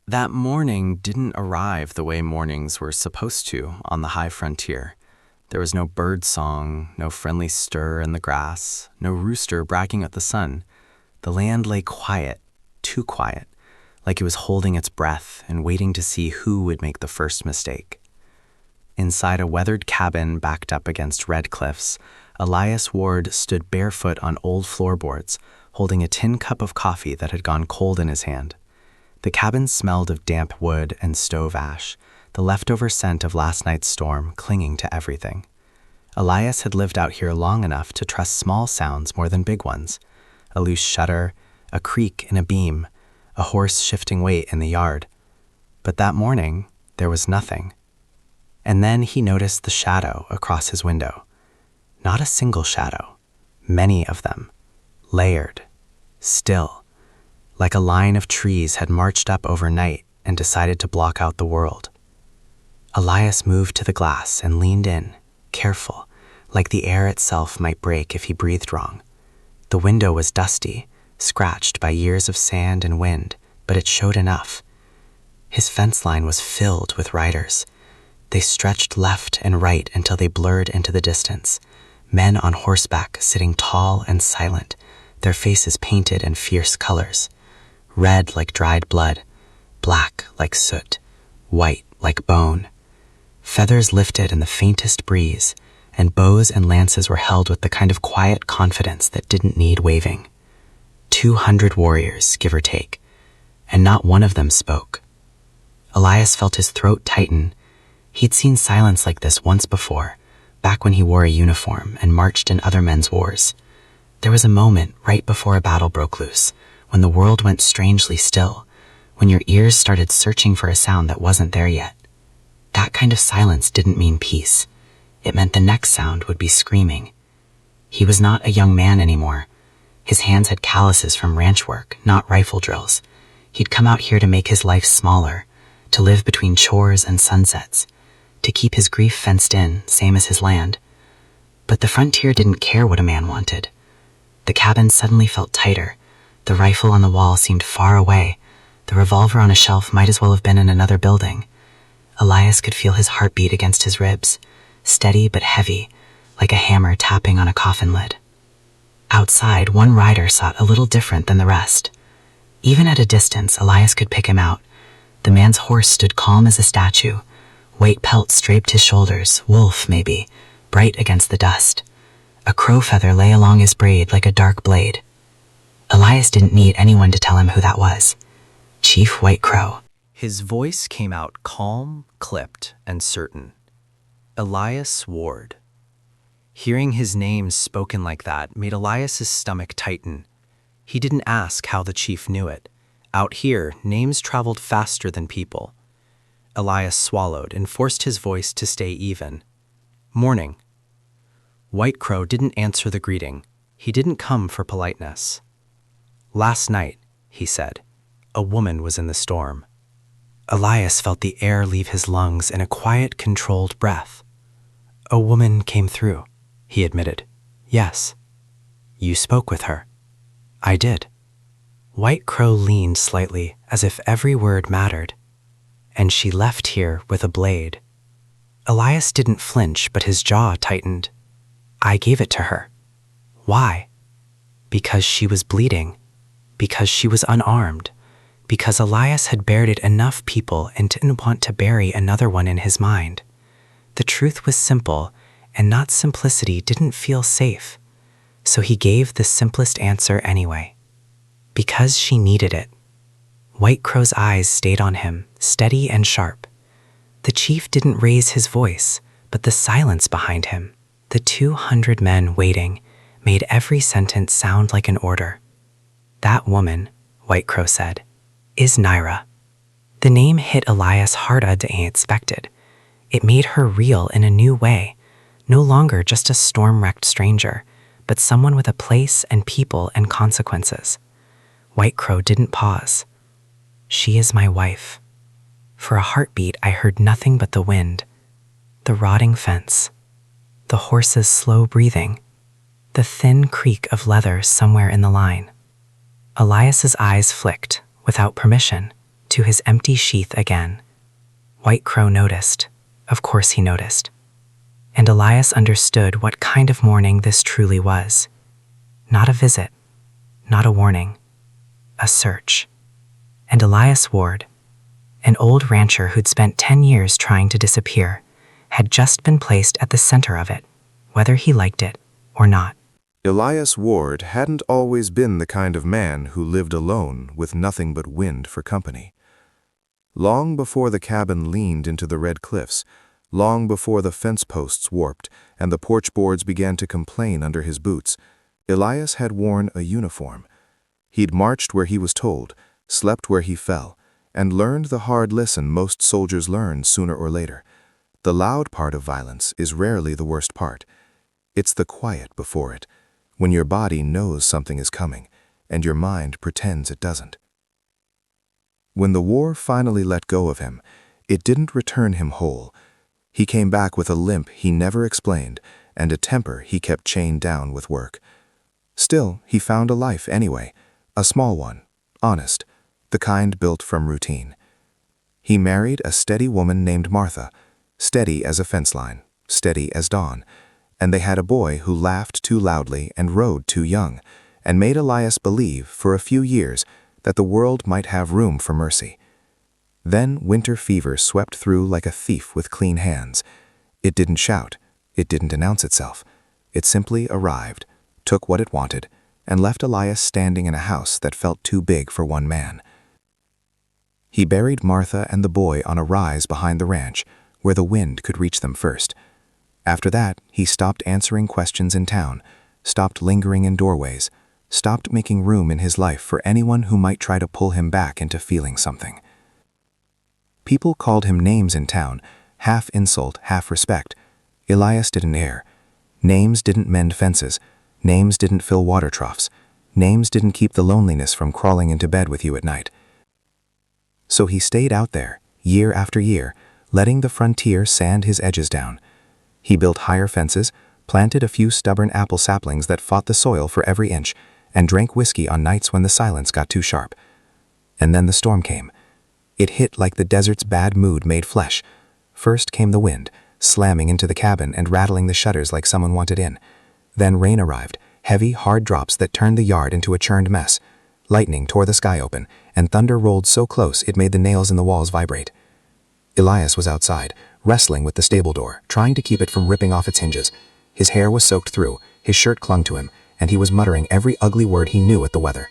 That morning didn't arrive the way mornings were supposed to on the high frontier. There was no bird song, no friendly stir in the grass, no rooster bragging at the sun. The land lay quiet, too quiet, like it was holding its breath and waiting to see who would make the first mistake. Inside a weathered cabin backed up against red cliffs, Elias Ward stood barefoot on old floorboards, holding a tin cup of coffee that had gone cold in his hand. The cabin smelled of damp wood and stove ash, the leftover scent of last night's storm clinging to everything. Elias had lived out here long enough to trust small sounds more than big ones. A loose shutter, a creak in a beam, a horse shifting weight in the yard. But that morning, there was nothing. And then he noticed the shadow across his window. Not a single shadow, many of them, layered, still, like a line of trees had marched up overnight and decided to block out the world. Elias moved to the glass and leaned in, careful, like the air itself might break if he breathed wrong. The window was dusty, scratched by years of sand and wind, but it showed enough. His fence line was filled with riders. They stretched left and right until they blurred into the distance. Men on horseback sitting tall and silent, their faces painted in fierce colors. Red like dried blood, black like soot, white like bone. Feathers lifted in the faintest breeze, and bows and lances were held with the kind of quiet confidence that didn't need waving. 200 warriors, give or take, and not one of them spoke. Elias felt his throat tighten. He'd seen silence like this once before, back when he wore a uniform and marched in other men's wars. There was a moment right before a battle broke loose, when the world went strangely still, when your ears started searching for a sound that wasn't there yet. That kind of silence didn't mean peace. It meant the next sound would be screaming. He was not a young man anymore. His hands had calluses from ranch work, not rifle drills. He'd come out here to make his life smaller, to live between chores and sunsets, to keep his grief fenced in, same as his land. But the frontier didn't care what a man wanted. The cabin suddenly felt tighter. The rifle on the wall seemed far away. The revolver on a shelf might as well have been in another building. Elias could feel his heartbeat against his ribs, steady but heavy, like a hammer tapping on a coffin lid. Outside, one rider sat a little different than the rest. Even at a distance, Elias could pick him out. The man's horse stood calm as a statue. White pelts draped his shoulders, wolf maybe, bright against the dust. A crow feather lay along his braid like a dark blade. Elias didn't need anyone to tell him who that was. Chief White Crow. His voice came out calm, clipped, and certain. Elias Ward. Hearing his name spoken like that made Elias's stomach tighten. He didn't ask how the chief knew it. Out here, names traveled faster than people. Elias swallowed and forced his voice to stay even. Morning. White Crow didn't answer the greeting. He didn't come for politeness. Last night, he said, a woman was in the storm. Elias felt the air leave his lungs in a quiet, controlled breath. A woman came through, he admitted. Yes. You spoke with her. I did. White Crow leaned slightly, as if every word mattered. And she left here with a blade. Elias didn't flinch, but his jaw tightened. I gave it to her. Why? Because she was bleeding. Because she was unarmed. Because Elias had buried enough people and didn't want to bury another one in his mind. The truth was simple, and not simplicity didn't feel safe. So he gave the simplest answer anyway. Because she needed it. White Crow's eyes stayed on him, steady and sharp. The chief didn't raise his voice, but the silence behind him, the 200 men waiting, made every sentence sound like an order. That woman, White Crow said, is Naira. The name hit Elias harder than he expected. It made her real in a new way, no longer just a storm-wrecked stranger, but someone with a place and people and consequences. White Crow didn't pause. She is my wife. For a heartbeat, I heard nothing but the wind, the rotting fence, the horse's slow breathing, the thin creak of leather somewhere in the line. Elias's eyes flicked, without permission, to his empty sheath again. White Crow noticed. Of course he noticed. And Elias understood what kind of morning this truly was. Not a visit, not a warning, a search. And Elias Ward, an old rancher who'd spent 10 years trying to disappear, had just been placed at the center of it, whether he liked it or not. Elias Ward hadn't always been the kind of man who lived alone with nothing but wind for company. Long before the cabin leaned into the red cliffs, long before the fence posts warped and the porch boards began to complain under his boots, Elias had worn a uniform. He'd marched where he was told, slept where he fell, and learned the hard lesson most soldiers learn sooner or later. The loud part of violence is rarely the worst part. It's the quiet before it, when your body knows something is coming, and your mind pretends it doesn't. When the war finally let go of him, it didn't return him whole. He came back with a limp he never explained, and a temper he kept chained down with work. Still, he found a life anyway, a small one, honest, the kind built from routine. He married a steady woman named Martha, steady as a fence line, steady as dawn, and they had a boy who laughed too loudly and rode too young, and made Elias believe, for a few years, that the world might have room for mercy. Then winter fever swept through like a thief with clean hands. It didn't shout, it didn't announce itself. It simply arrived, took what it wanted, and left Elias standing in a house that felt too big for one man. He buried Martha and the boy on a rise behind the ranch, where the wind could reach them first. After that, he stopped answering questions in town, stopped lingering in doorways, stopped making room in his life for anyone who might try to pull him back into feeling something. People called him names in town, half insult, half respect. Elias didn't care. Names didn't mend fences. Names didn't fill water troughs. Names didn't keep the loneliness from crawling into bed with you at night. So he stayed out there, year after year, letting the frontier sand his edges down. He built higher fences, planted a few stubborn apple saplings that fought the soil for every inch, and drank whiskey on nights when the silence got too sharp. And then the storm came. It hit like the desert's bad mood made flesh. First came the wind, slamming into the cabin and rattling the shutters like someone wanted in. Then rain arrived, heavy, hard drops that turned the yard into a churned mess. Lightning tore the sky open, and thunder rolled so close it made the nails in the walls vibrate. Elias was outside, wrestling with the stable door, trying to keep it from ripping off its hinges. His hair was soaked through, his shirt clung to him, and he was muttering every ugly word he knew at the weather.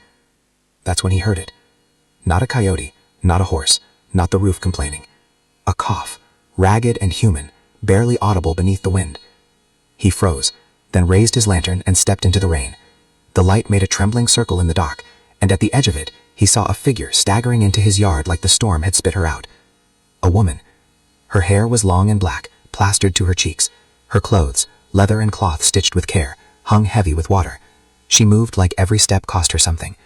That's when he heard it. Not a coyote, not a horse, not the roof complaining. A cough, ragged and human, barely audible beneath the wind. He froze, then raised his lantern and stepped into the rain. The light made a trembling circle in the dark, and at the edge of it, he saw a figure staggering into his yard like the storm had spit her out. A woman. Her hair was long and black, plastered to her cheeks. Her clothes, leather and cloth stitched with care, hung heavy with water. She moved like every step cost her something.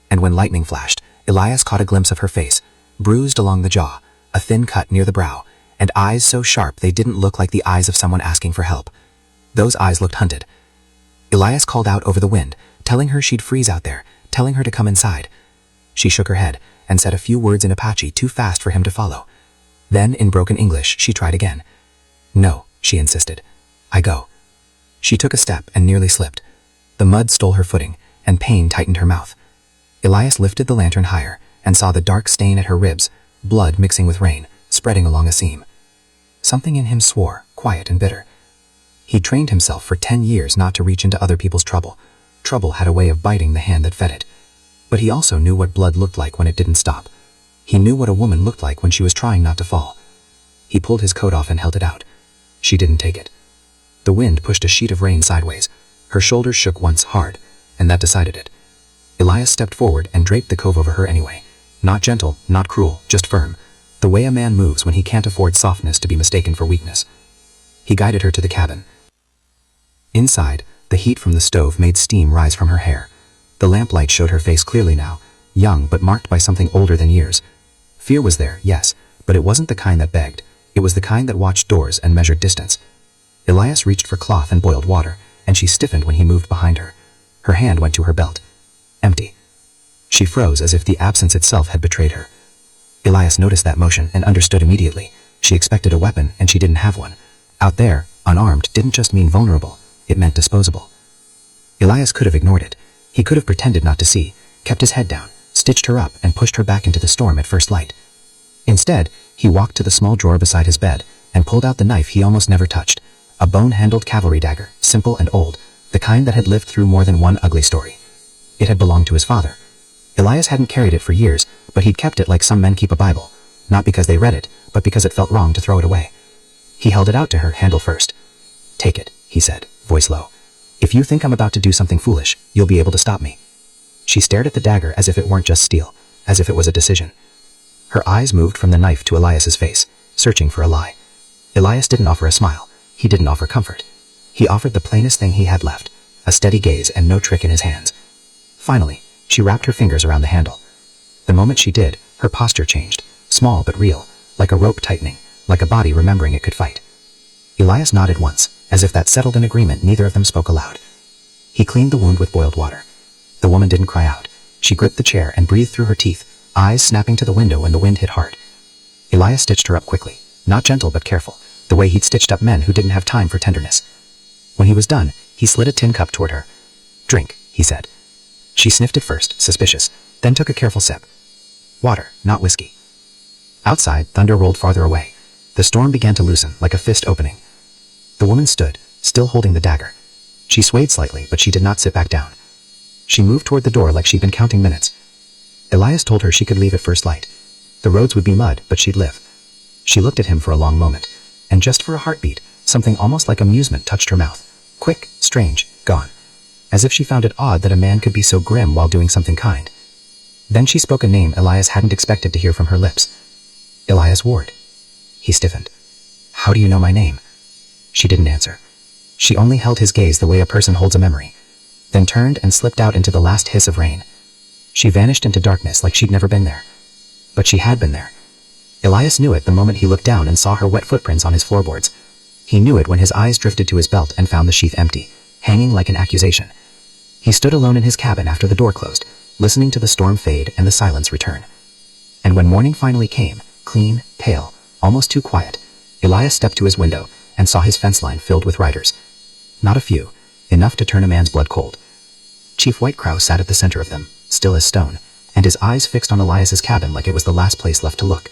And when lightning flashed, Elias caught a glimpse of her face, bruised along the jaw, a thin cut near the brow, and eyes so sharp they didn't look like the eyes of someone asking for help. Those eyes looked hunted. Elias called out over the wind, telling her she'd freeze out there, telling her to come inside. She shook her head and said a few words in Apache too fast for him to follow. Then, in broken English, she tried again. "No," she insisted. "I go." She took a step and nearly slipped. The mud stole her footing, and pain tightened her mouth. Elias lifted the lantern higher and saw the dark stain at her ribs, blood mixing with rain, spreading along a seam. Something in him swore, quiet and bitter. He'd trained himself for 10 years not to reach into other people's trouble. Trouble had a way of biting the hand that fed it. But he also knew what blood looked like when it didn't stop. He knew what a woman looked like when she was trying not to fall. He pulled his coat off and held it out. She didn't take it. The wind pushed a sheet of rain sideways. Her shoulders shook once hard, and that decided it. Elias stepped forward and draped the coat over her anyway. Not gentle, not cruel, just firm. The way a man moves when he can't afford softness to be mistaken for weakness. He guided her to the cabin. Inside, the heat from the stove made steam rise from her hair. The lamplight showed her face clearly now, young but marked by something older than years. Fear was there, yes, but it wasn't the kind that begged. It was the kind that watched doors and measured distance. Elias reached for cloth and boiled water, and she stiffened when he moved behind her. Her hand went to her belt. Empty. She froze as if the absence itself had betrayed her. Elias noticed that motion and understood immediately. She expected a weapon and she didn't have one. Out there, unarmed didn't just mean vulnerable, it meant disposable. Elias could have ignored it. He could have pretended not to see, kept his head down, stitched her up and pushed her back into the storm at first light. Instead, he walked to the small drawer beside his bed and pulled out the knife he almost never touched, a bone-handled cavalry dagger, simple and old, the kind that had lived through more than one ugly story. It had belonged to his father. Elias hadn't carried it for years, but he'd kept it like some men keep a Bible, not because they read it, but because it felt wrong to throw it away. He held it out to her, handle first. "Take it," he said, voice low. "If you think I'm about to do something foolish, you'll be able to stop me." She stared at the dagger as if it weren't just steel, as if it was a decision. Her eyes moved from the knife to Elias's face, searching for a lie. Elias didn't offer a smile. He didn't offer comfort. He offered the plainest thing he had left, a steady gaze and no trick in his hands. Finally, she wrapped her fingers around the handle. The moment she did, her posture changed, small but real, like a rope tightening, like a body remembering it could fight. Elias nodded once, as if that settled an agreement neither of them spoke aloud. He cleaned the wound with boiled water. The woman didn't cry out. She gripped the chair and breathed through her teeth, eyes snapping to the window when the wind hit hard. Elias stitched her up quickly, not gentle but careful, the way he'd stitched up men who didn't have time for tenderness. When he was done, he slid a tin cup toward her. "Drink," he said. She sniffed it first, suspicious, then took a careful sip. Water, not whiskey. Outside, thunder rolled farther away. The storm began to loosen, like a fist opening. The woman stood, still holding the dagger. She swayed slightly, but she did not sit back down. She moved toward the door like she'd been counting minutes. Elias told her she could leave at first light. The roads would be mud, but she'd live. She looked at him for a long moment, and just for a heartbeat, something almost like amusement touched her mouth. Quick, strange, gone. As if she found it odd that a man could be so grim while doing something kind. Then she spoke a name Elias hadn't expected to hear from her lips. "Elias Ward." He stiffened. "How do you know my name?" She didn't answer. She only held his gaze the way a person holds a memory, then turned and slipped out into the last hiss of rain. She vanished into darkness like she'd never been there. But she had been there. Elias knew it the moment he looked down and saw her wet footprints on his floorboards. He knew it when his eyes drifted to his belt and found the sheath empty, hanging like an accusation. He stood alone in his cabin after the door closed, listening to the storm fade and the silence return. And when morning finally came, clean, pale, almost too quiet, Elias stepped to his window and saw his fence line filled with riders. Not a few, enough to turn a man's blood cold. Chief White Crow sat at the center of them, still as stone, and his eyes fixed on Elias's cabin like it was the last place left to look.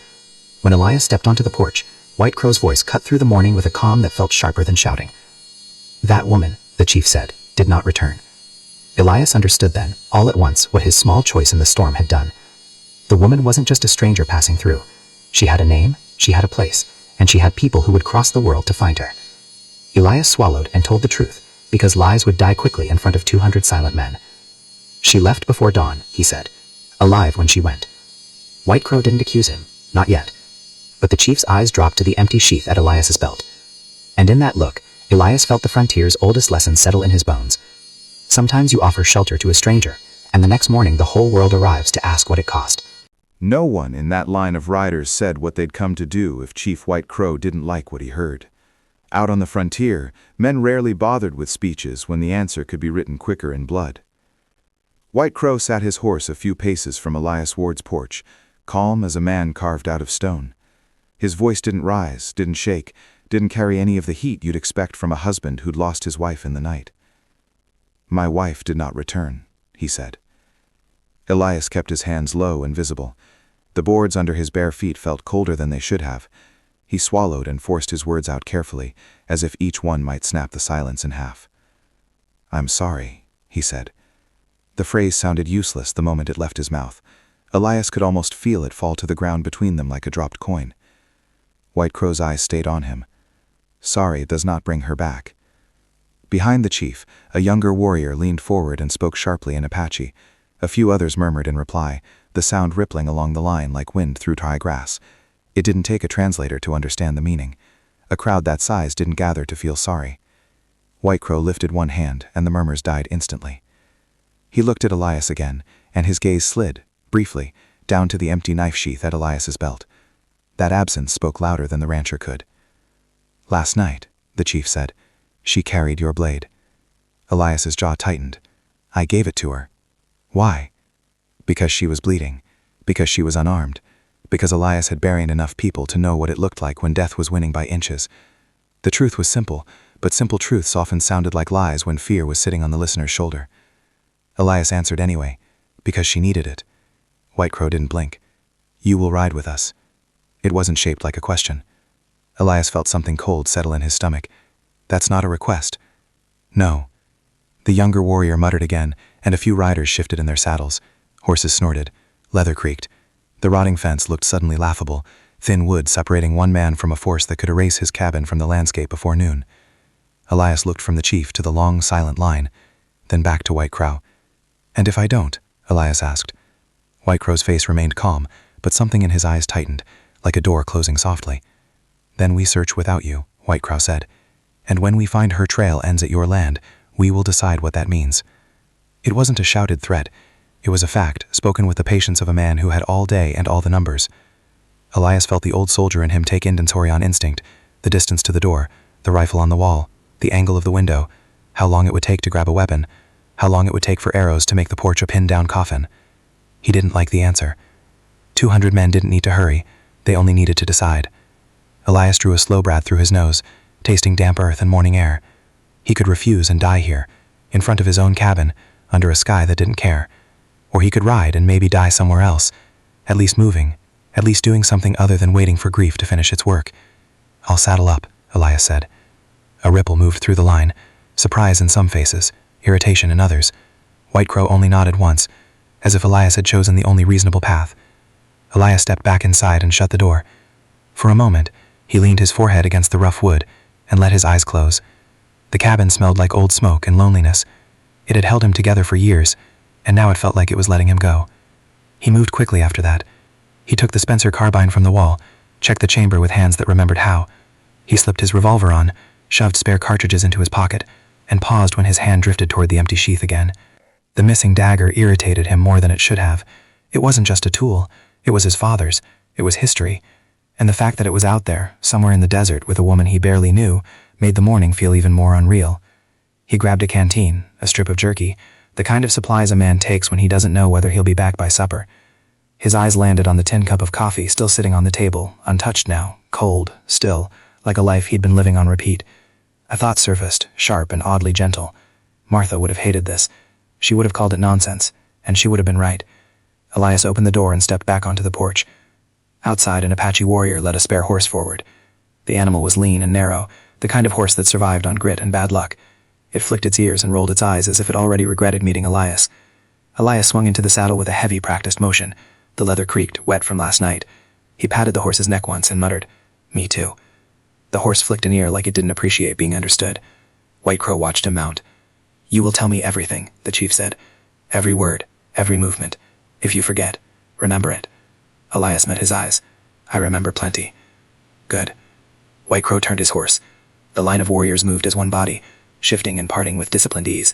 When Elias stepped onto the porch, White Crow's voice cut through the morning with a calm that felt sharper than shouting. "That woman," the chief said, "did not return." Elias understood then, all at once, what his small choice in the storm had done. The woman wasn't just a stranger passing through. She had a name, she had a place, and she had people who would cross the world to find her. Elias swallowed and told the truth, because lies would die quickly in front of 200 silent men. "She left before dawn," he said, "alive when she went." White Crow didn't accuse him, not yet. But the chief's eyes dropped to the empty sheath at Elias's belt. And in that look, Elias felt the frontier's oldest lesson settle in his bones. Sometimes you offer shelter to a stranger, and the next morning the whole world arrives to ask what it cost. No one in that line of riders said what they'd come to do if Chief White Crow didn't like what he heard. Out on the frontier, men rarely bothered with speeches when the answer could be written quicker in blood. White Crow sat his horse a few paces from Elias Ward's porch, calm as a man carved out of stone. His voice didn't rise, didn't shake, didn't carry any of the heat you'd expect from a husband who'd lost his wife in the night. "My wife did not return," he said. Elias kept his hands low and visible. The boards under his bare feet felt colder than they should have. He swallowed and forced his words out carefully, as if each one might snap the silence in half. "I'm sorry," he said. The phrase sounded useless the moment it left his mouth. Elias could almost feel it fall to the ground between them like a dropped coin. White Crow's eyes stayed on him. "Sorry does not bring her back." Behind the chief, a younger warrior leaned forward and spoke sharply in Apache. A few others murmured in reply, the sound rippling along the line like wind through dry grass. It didn't take a translator to understand the meaning. A crowd that size didn't gather to feel sorry. White Crow lifted one hand, and the murmurs died instantly. He looked at Elias again, and his gaze slid, briefly, down to the empty knife sheath at Elias's belt. That absence spoke louder than the rancher could. "Last night," the chief said, "she carried your blade." Elias's jaw tightened. "I gave it to her." "Why?" "Because she was bleeding. Because she was unarmed. because Elias had buried enough people to know what it looked like when death was winning by inches. The truth was simple, but simple truths often sounded like lies when fear was sitting on the listener's shoulder. Elias answered anyway, because she needed it. White Crow didn't blink. "You will ride with us." It wasn't shaped like a question. Elias felt something cold settle in his stomach. "That's not a request." "No." The younger warrior muttered again, and a few riders shifted in their saddles. Horses snorted. Leather creaked. The rotting fence looked suddenly laughable, thin wood separating one man from a force that could erase his cabin from the landscape before noon. Elias looked from the chief to the long, silent line, then back to White Crow. "And if I don't?" Elias asked. White Crow's face remained calm, but something in his eyes tightened, like a door closing softly. "Then we search without you," White Crow said. "And when we find her trail ends at your land, we will decide what that means." It wasn't a shouted threat. It was a fact, spoken with the patience of a man who had all day and all the numbers. Elias felt the old soldier in him take inventory on instinct, the distance to the door, the rifle on the wall, the angle of the window, how long it would take to grab a weapon, how long it would take for arrows to make the porch a pinned-down coffin. He didn't like the answer. 200 men didn't need to hurry, they only needed to decide. Elias drew a slow breath through his nose, tasting damp earth and morning air. He could refuse and die here, in front of his own cabin, under a sky that didn't care. Or he could ride and maybe die somewhere else, at least moving, at least doing something other than waiting for grief to finish its work. "I'll saddle up," Elias said. A ripple moved through the line, surprise in some faces, irritation in others. White Crow only nodded once, as if Elias had chosen the only reasonable path. Elias stepped back inside and shut the door. For a moment, he leaned his forehead against the rough wood and let his eyes close. The cabin smelled like old smoke and loneliness. It had held him together for years, and now it felt like it was letting him go. He moved quickly after that. He took the Spencer carbine from the wall, checked the chamber with hands that remembered how. He slipped his revolver on, shoved spare cartridges into his pocket, and paused when his hand drifted toward the empty sheath again. The missing dagger irritated him more than it should have. It wasn't just a tool. It was his father's. It was history. And the fact that it was out there, somewhere in the desert with a woman he barely knew, made the morning feel even more unreal. He grabbed a canteen, a strip of jerky, the kind of supplies a man takes when he doesn't know whether he'll be back by supper. His eyes landed on the tin cup of coffee still sitting on the table, untouched now, cold, still, like a life he'd been living on repeat. A thought surfaced, sharp and oddly gentle. Martha would have hated this. She would have called it nonsense, and she would have been right. Elias opened the door and stepped back onto the porch. Outside, an Apache warrior led a spare horse forward. The animal was lean and narrow, the kind of horse that survived on grit and bad luck. It flicked its ears and rolled its eyes as if it already regretted meeting Elias. Elias swung into the saddle with a heavy, practiced motion. The leather creaked, wet from last night. He patted the horse's neck once and muttered, "Me too." The horse flicked an ear like it didn't appreciate being understood. White Crow watched him mount. "You will tell me everything," the chief said. "Every word, every movement. If you forget, remember it." Elias met his eyes. "I remember plenty." "Good." White Crow turned his horse. The line of warriors moved as one body, shifting and parting with disciplined ease.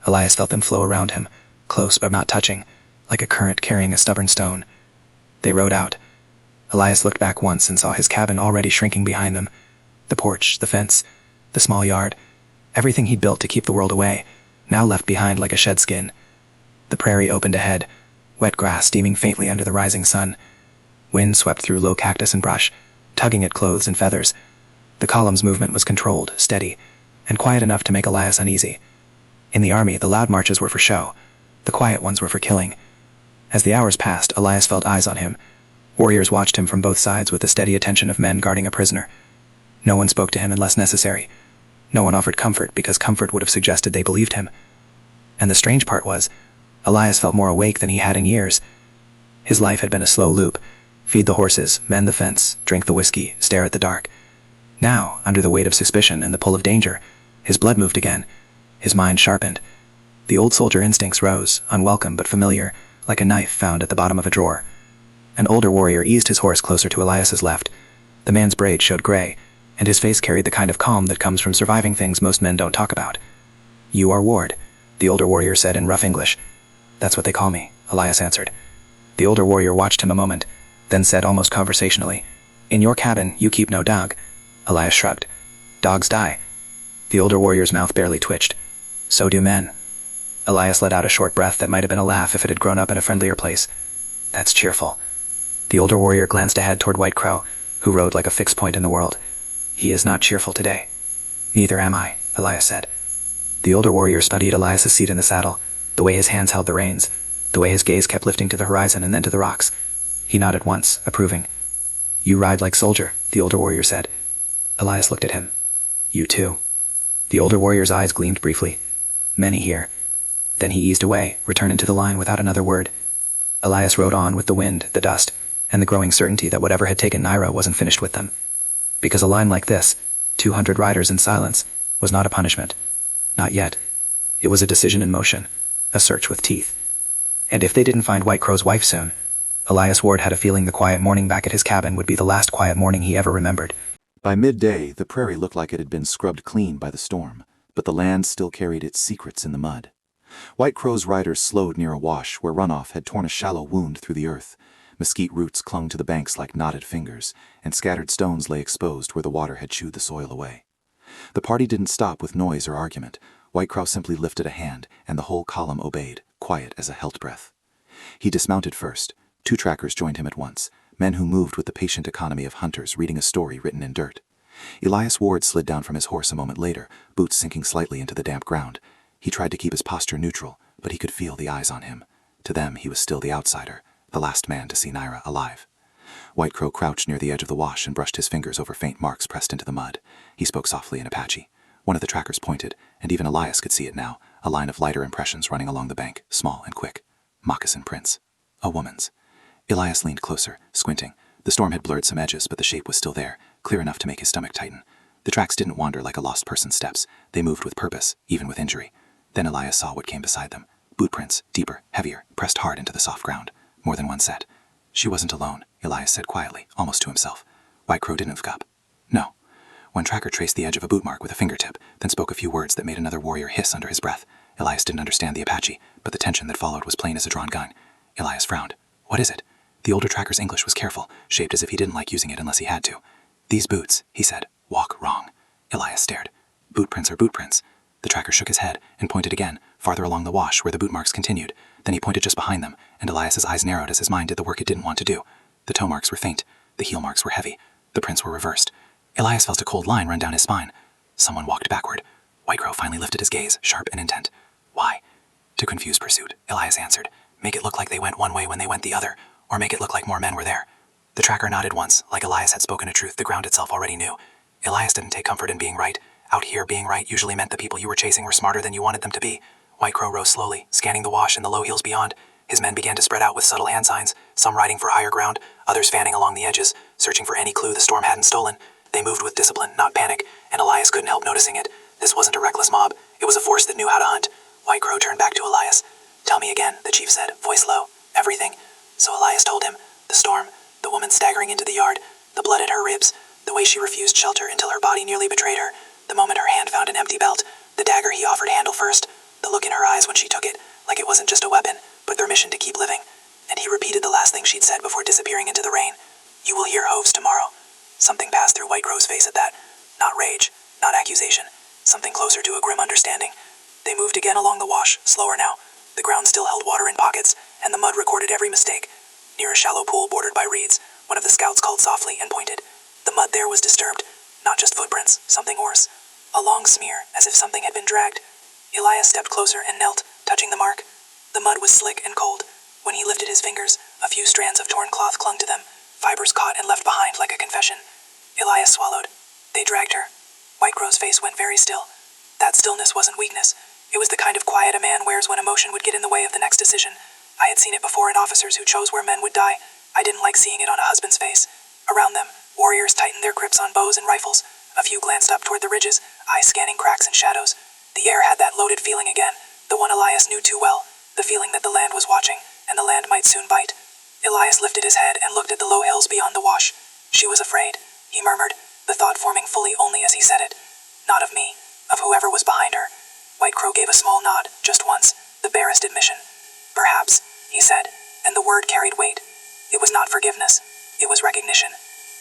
Elias felt them flow around him, close but not touching, like a current carrying a stubborn stone. They rode out. Elias looked back once and saw his cabin already shrinking behind them. The porch, the fence, the small yard, everything he'd built to keep the world away, now left behind like a shed skin. The prairie opened ahead, wet grass steaming faintly under the rising sun. Wind swept through low cactus and brush, tugging at clothes and feathers. The column's movement was controlled, steady, and quiet enough to make Elias uneasy. In the army, the loud marches were for show. The quiet ones were for killing. As the hours passed, Elias felt eyes on him. Warriors watched him from both sides with the steady attention of men guarding a prisoner. No one spoke to him unless necessary. No one offered comfort because comfort would have suggested they believed him. And the strange part was, Elias felt more awake than he had in years. His life had been a slow loop. Feed the horses, mend the fence, drink the whiskey, stare at the dark. Now, under the weight of suspicion and the pull of danger, his blood moved again. His mind sharpened. The old soldier instincts rose, unwelcome but familiar, like a knife found at the bottom of a drawer. An older warrior eased his horse closer to Elias's left. The man's braid showed gray, and his face carried the kind of calm that comes from surviving things most men don't talk about. "You are Ward," the older warrior said in rough English. "That's what they call me," Elias answered. The older warrior watched him a moment, then said almost conversationally, "In your cabin, you keep no dog." Elias shrugged. "Dogs die." The older warrior's mouth barely twitched. "So do men." Elias let out a short breath that might have been a laugh if it had grown up in a friendlier place. "That's cheerful." The older warrior glanced ahead toward White Crow, who rode like a fixed point in the world. "He is not cheerful today." "Neither am I," Elias said. The older warrior studied Elias's seat in the saddle, the way his hands held the reins, the way his gaze kept lifting to the horizon and then to the rocks. He nodded once, approving. "You ride like soldier," the older warrior said. Elias looked at him. "You too." The older warrior's eyes gleamed briefly. "Many here." Then he eased away, returning to the line without another word. Elias rode on with the wind, the dust, and the growing certainty that whatever had taken Naira wasn't finished with them. Because a line like this, 200 riders in silence, was not a punishment. Not yet. It was a decision in motion, a search with teeth. And if they didn't find White Crow's wife soon, Elias Ward had a feeling the quiet morning back at his cabin would be the last quiet morning he ever remembered. By midday, the prairie looked like it had been scrubbed clean by the storm, but the land still carried its secrets in the mud. White Crow's riders slowed near a wash where runoff had torn a shallow wound through the earth. Mesquite roots clung to the banks like knotted fingers, and scattered stones lay exposed where the water had chewed the soil away. The party didn't stop with noise or argument. White Crow simply lifted a hand, and the whole column obeyed, quiet as a held breath. He dismounted first. 2 trackers joined him at once, men who moved with the patient economy of hunters reading a story written in dirt. Elias Ward slid down from his horse a moment later, boots sinking slightly into the damp ground. He tried to keep his posture neutral, but he could feel the eyes on him. To them, he was still the outsider, the last man to see Naira alive. White Crow crouched near the edge of the wash and brushed his fingers over faint marks pressed into the mud. He spoke softly in Apache. One of the trackers pointed, and even Elias could see it now, a line of lighter impressions running along the bank, small and quick. Moccasin prints. A woman's. Elias leaned closer, squinting. The storm had blurred some edges, but the shape was still there, clear enough to make his stomach tighten. The tracks didn't wander like a lost person's steps. They moved with purpose, even with injury. Then Elias saw what came beside them. Boot prints, deeper, heavier, pressed hard into the soft ground. More than one set. She wasn't alone, Elias said quietly, almost to himself. White Crow didn't look up. No. One tracker traced the edge of a boot mark with a fingertip, then spoke a few words that made another warrior hiss under his breath. Elias didn't understand the Apache, but the tension that followed was plain as a drawn gun. Elias frowned. What is it? The older tracker's English was careful, shaped as if he didn't like using it unless he had to. These boots, he said, walk wrong. Elias stared. Boot prints are boot prints. The tracker shook his head and pointed again, farther along the wash where the boot marks continued. Then he pointed just behind them, and Elias's eyes narrowed as his mind did the work it didn't want to do. The toe marks were faint. The heel marks were heavy. The prints were reversed. Elias felt a cold line run down his spine. Someone walked backward. White Crow finally lifted his gaze, sharp and intent. Why? To confuse pursuit, Elias answered. Make it look like they went one way when they went the other, or make it look like more men were there. The tracker nodded once, like Elias had spoken a truth the ground itself already knew. Elias didn't take comfort in being right. Out here, being right usually meant the people you were chasing were smarter than you wanted them to be. White Crow rose slowly, scanning the wash and the low hills beyond. His men began to spread out with subtle hand signs, some riding for higher ground, others fanning along the edges, searching for any clue the storm hadn't stolen. They moved with discipline, not panic, and Elias couldn't help noticing it. This wasn't a reckless mob. It was a force that knew how to hunt. White Crow turned back to Elias. Tell me again, the chief said, voice low. Everything. So Elias told him. The storm, the woman staggering into the yard, the blood at her ribs, the way she refused shelter until her body nearly betrayed her, the moment her hand found an empty belt, the dagger he offered handle first, the look in her eyes when she took it, like it wasn't just a weapon, but their mission to keep living. And he repeated the last thing she'd said before disappearing into the rain. You will hear hooves tomorrow. Something passed through White Crow's face at that. Not rage, not accusation. Something closer to a grim understanding. They moved again along the wash, slower now. The ground still held water in pockets, and the mud recorded every mistake. Near a shallow pool bordered by reeds, one of the scouts called softly and pointed. The mud there was disturbed. Not just footprints, something worse. A long smear, as if something had been dragged. Elias stepped closer and knelt, touching the mark. The mud was slick and cold. When he lifted his fingers, a few strands of torn cloth clung to them, fibers caught and left behind like a confession. Elias swallowed. They dragged her. White Crow's face went very still. That stillness wasn't weakness. It was the kind of quiet a man wears when emotion would get in the way of the next decision. I had seen it before in officers who chose where men would die. I didn't like seeing it on a husband's face. Around them, warriors tightened their grips on bows and rifles. A few glanced up toward the ridges, eyes scanning cracks and shadows. The air had that loaded feeling again, the one Elias knew too well, the feeling that the land was watching, and the land might soon bite. Elias lifted his head and looked at the low hills beyond the wash. She was afraid, he murmured, the thought forming fully only as he said it. Not of me, of whoever was behind her. White Crow gave a small nod, just once, the barest admission. Perhaps, he said, and the word carried weight. It was not forgiveness, it was recognition.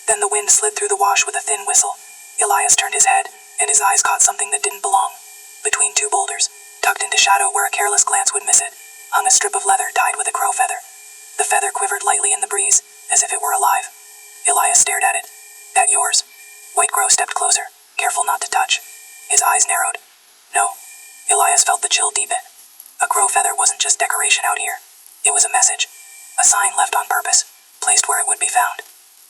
Then the wind slid through the wash with a thin whistle. Elias turned his head, and his eyes caught something that didn't belong. Between two boulders, tucked into shadow where a careless glance would miss it, hung a strip of leather tied with a crow feather. The feather quivered lightly in the breeze, as if it were alive. Elias stared at it. That yours? White Crow stepped closer, careful not to touch. His eyes narrowed. No. Elias felt the chill deepen. A crow feather wasn't just decoration out here. It was a message. A sign left on purpose, placed where it would be found.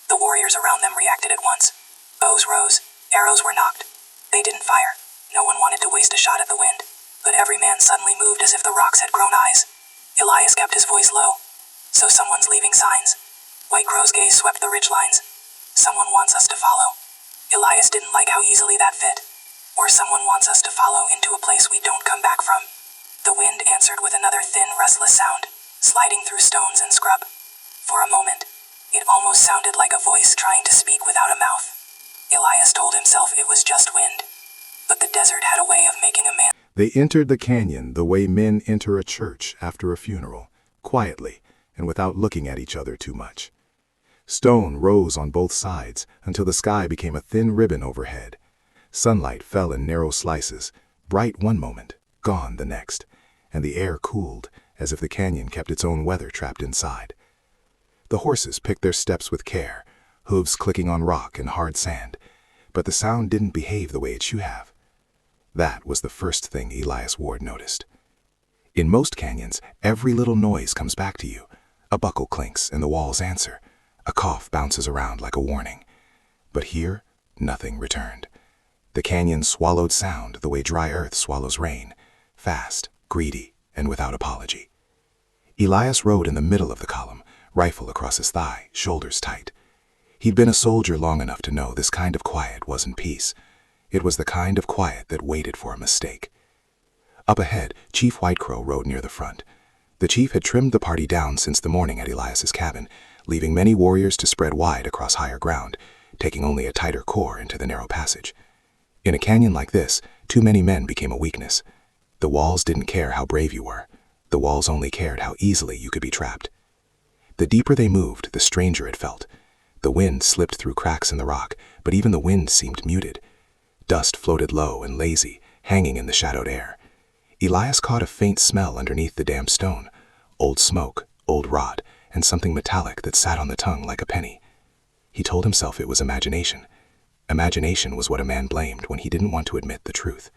The warriors around them reacted at once. Bows rose, arrows were knocked. They didn't fire. No one wanted to waste a shot at the wind. But every man suddenly moved as if the rocks had grown eyes. Elias kept his voice low. So someone's leaving signs. White Crow's gaze swept the ridgelines. Someone wants us to follow. Elias didn't like how easily that fit. Or someone wants us to follow into a place we don't come back from. The wind answered with another thin, restless sound, sliding through stones and scrub. For a moment, it almost sounded like a voice trying to speak without a mouth. Elias told himself it was just wind. But the desert had a way of making a man. They entered the canyon the way men enter a church after a funeral, quietly and without looking at each other too much. Stone rose on both sides until the sky became a thin ribbon overhead. Sunlight fell in narrow slices, bright one moment, gone the next, and the air cooled as if the canyon kept its own weather trapped inside. The horses picked their steps with care, hooves clicking on rock and hard sand, but the sound didn't behave the way it should have. That was the first thing Elias Ward noticed. In most canyons, every little noise comes back to you. A buckle clinks and the walls answer. A cough bounces around like a warning. But here, nothing returned. The canyon swallowed sound the way dry earth swallows rain, fast, greedy, and without apology. Elias rode in the middle of the column, rifle across his thigh, shoulders tight. He'd been a soldier long enough to know this kind of quiet wasn't peace. It was the kind of quiet that waited for a mistake. Up ahead, Chief White Crow rode near the front. The chief had trimmed the party down since the morning at Elias's cabin, leaving many warriors to spread wide across higher ground, taking only a tighter core into the narrow passage. In a canyon like this, too many men became a weakness. The walls didn't care how brave you were. The walls only cared how easily you could be trapped. The deeper they moved, the stranger it felt. The wind slipped through cracks in the rock, but even the wind seemed muted. Dust floated low and lazy, hanging in the shadowed air. Elias caught a faint smell underneath the damp stone. Old smoke, old rot, and something metallic that sat on the tongue like a penny. He told himself it was imagination. Imagination was what a man blamed when he didn't want to admit the truth.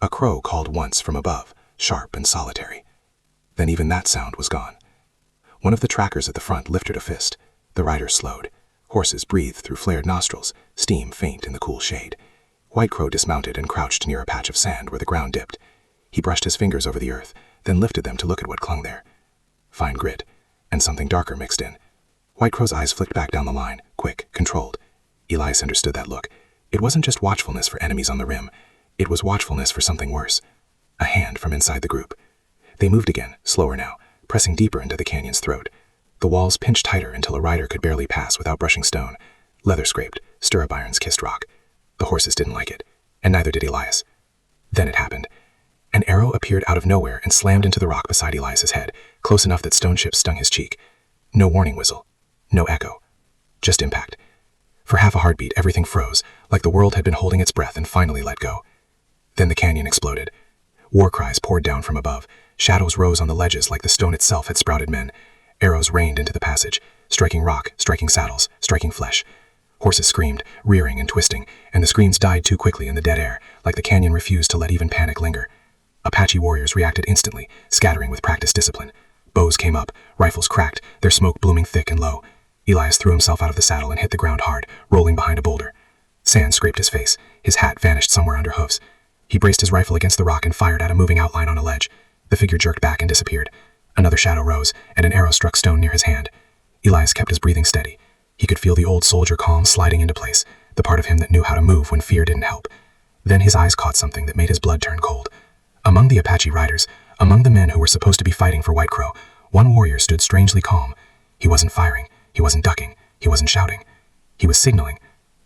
A crow called once from above, sharp and solitary. Then even that sound was gone. One of the trackers at the front lifted a fist. The riders slowed. Horses breathed through flared nostrils, steam faint in the cool shade. White Crow dismounted and crouched near a patch of sand where the ground dipped. He brushed his fingers over the earth, then lifted them to look at what clung there. Fine grit, and something darker mixed in. White Crow's eyes flicked back down the line, quick, controlled. Elias understood that look. It wasn't just watchfulness for enemies on the rim. It was watchfulness for something worse. A hand from inside the group. They moved again, slower now, pressing deeper into the canyon's throat. The walls pinched tighter until a rider could barely pass without brushing stone. Leather scraped, stirrup irons kissed rock. The horses didn't like it, and neither did Elias. Then it happened. An arrow appeared out of nowhere and slammed into the rock beside Elias's head, close enough that stone chips stung his cheek. No warning whistle. No echo. Just impact. For half a heartbeat, everything froze, like the world had been holding its breath and finally let go. Then the canyon exploded. War cries poured down from above. Shadows rose on the ledges like the stone itself had sprouted men. Arrows rained into the passage, striking rock, striking saddles, striking flesh. Horses screamed, rearing and twisting, and the screams died too quickly in the dead air, like the canyon refused to let even panic linger. Apache warriors reacted instantly, scattering with practiced discipline. Bows came up, rifles cracked, their smoke blooming thick and low. Elias threw himself out of the saddle and hit the ground hard, rolling behind a boulder. Sand scraped his face. His hat vanished somewhere under hoofs. He braced his rifle against the rock and fired at a moving outline on a ledge. The figure jerked back and disappeared. Another shadow rose, and an arrow struck stone near his hand. Elias kept his breathing steady. He could feel the old soldier calm sliding into place, the part of him that knew how to move when fear didn't help. Then his eyes caught something that made his blood turn cold. Among the Apache riders, among the men who were supposed to be fighting for White Crow, one warrior stood strangely calm. He wasn't firing, he wasn't ducking, he wasn't shouting. He was signaling.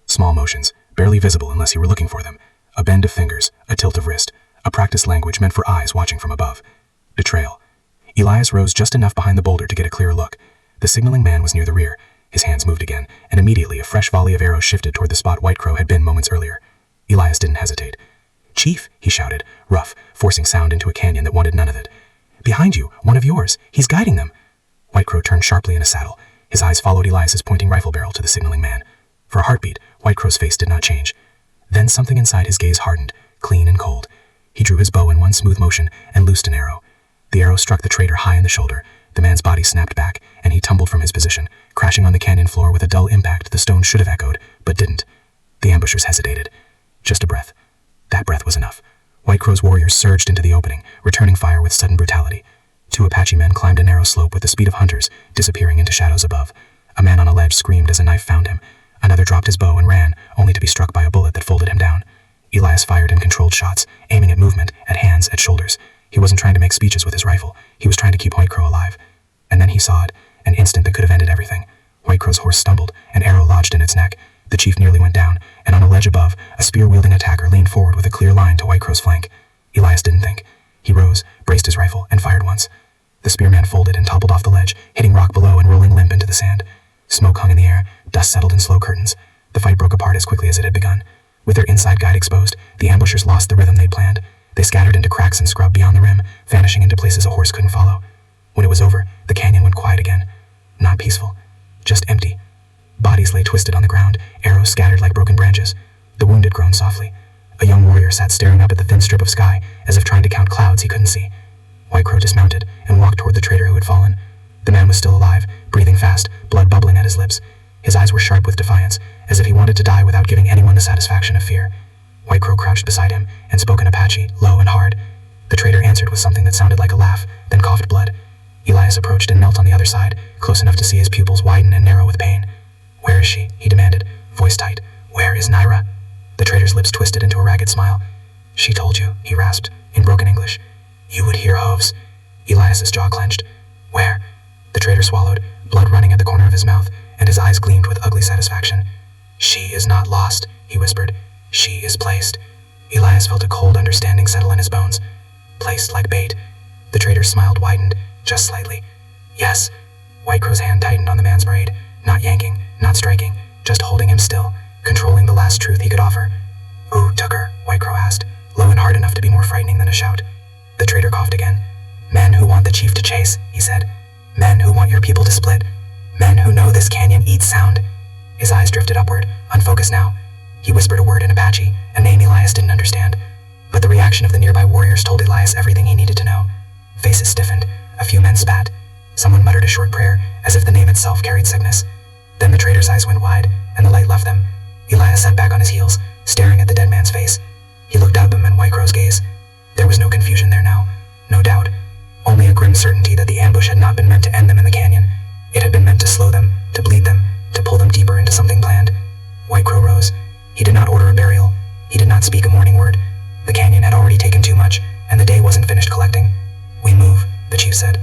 Small motions, barely visible unless you were looking for them. A bend of fingers, a tilt of wrist, a practiced language meant for eyes watching from above. Betrayal. Elias rose just enough behind the boulder to get a clear look. The signaling man was near the rear. His hands moved again, and immediately a fresh volley of arrows shifted toward the spot White Crow had been moments earlier. Elias didn't hesitate. "Chief," he shouted, rough, forcing sound into a canyon that wanted none of it. "Behind you, one of yours. He's guiding them." White Crow turned sharply in a saddle. His eyes followed Elias's pointing rifle barrel to the signaling man. For a heartbeat, White Crow's face did not change. Then something inside his gaze hardened, clean and cold. He drew his bow in one smooth motion and loosed an arrow. The arrow struck the traitor high in the shoulder. The man's body snapped back, and he tumbled from his position, crashing on the canyon floor with a dull impact the stone should have echoed, but didn't. The ambushers hesitated. Just a breath. That breath was enough. White Crow's warriors surged into the opening, returning fire with sudden brutality. 2 Apache men climbed a narrow slope with the speed of hunters, disappearing into shadows above. A man on a ledge screamed as a knife found him. Another dropped his bow and ran, only to be struck by a bullet that folded him down. Elias fired in controlled shots, aiming at movement, at hands, at shoulders. He wasn't trying to make speeches with his rifle. He was trying to keep White Crow alive. And then he saw it, an instant that could have ended everything. White Crow's horse stumbled, an arrow lodged in its neck. The chief nearly went down, and on a ledge above, a spear-wielding attacker leaned forward with a clear line to White Crow's flank. Elias didn't think. He rose, braced his rifle, and fired once. The spearman folded and toppled off the ledge, hitting rock below and rolling limp into the sand. Smoke hung in the air, dust settled in slow curtains. The fight broke apart as quickly as it had begun. With their inside guide exposed, the ambushers lost the rhythm they'd planned. They scattered into cracks and scrub beyond the rim, vanishing into places a horse couldn't follow. When it was over, the canyon went quiet again. Not peaceful, just empty. Bodies lay twisted on the ground, arrows scattered like broken branches. The wounded groaned softly. A young warrior sat staring up at the thin strip of sky, as if trying to count clouds he couldn't see. White Crow dismounted and walked toward the traitor who had fallen. The man was still alive, breathing fast, blood bubbling at his lips. His eyes were sharp with defiance, as if he wanted to die without giving anyone the satisfaction of fear. White Crow crouched beside him and spoke in Apache, low and hard. The traitor answered with something that sounded like a laugh, then coughed blood. Elias approached and knelt on the other side, close enough to see his pupils widen and narrow with pain. "Where is she?" he demanded, voice tight. "Where is Naira?" The traitor's lips twisted into a ragged smile. "She told you," he rasped, in broken English. "You would hear hooves." Elias's jaw clenched. "Where?" The traitor swallowed, blood running at the corner of his mouth, and his eyes gleamed with ugly satisfaction. "She is not lost," he whispered. "She is placed." Elias felt a cold understanding settle in his bones. "Placed like bait." The traitor's smile widened, just slightly. "Yes." White Crow's hand tightened on the man's braid, not yanking, not striking, just holding him still, controlling the last truth he could offer. "Who took her?" White Crow asked, low and hard enough to be more frightening than a shout. The traitor coughed again. "Men who want the chief to chase," he said. "Men who want your people to split. Men who know this canyon eats sound." His eyes drifted upward, unfocused now. He whispered a word in Apache, a name Elias didn't understand. But the reaction of the nearby warriors told Elias everything he needed to know. Faces stiffened, a few men spat. Someone muttered a short prayer, as if the name itself carried sickness. Then the traitor's eyes went wide, and the light left them. Elias sat back on his heels, staring at the dead man's face. He looked up and met White Crow's gaze. There was no confusion there now, no doubt. Only a grim certainty that the ambush had not been meant to end them in the canyon. It had been meant to slow them, to bleed them, to pull them deeper into something planned. White Crow rose. He did not order a burial. He did not speak a mourning word. The canyon had already taken too much, and the day wasn't finished collecting. "We move," the chief said.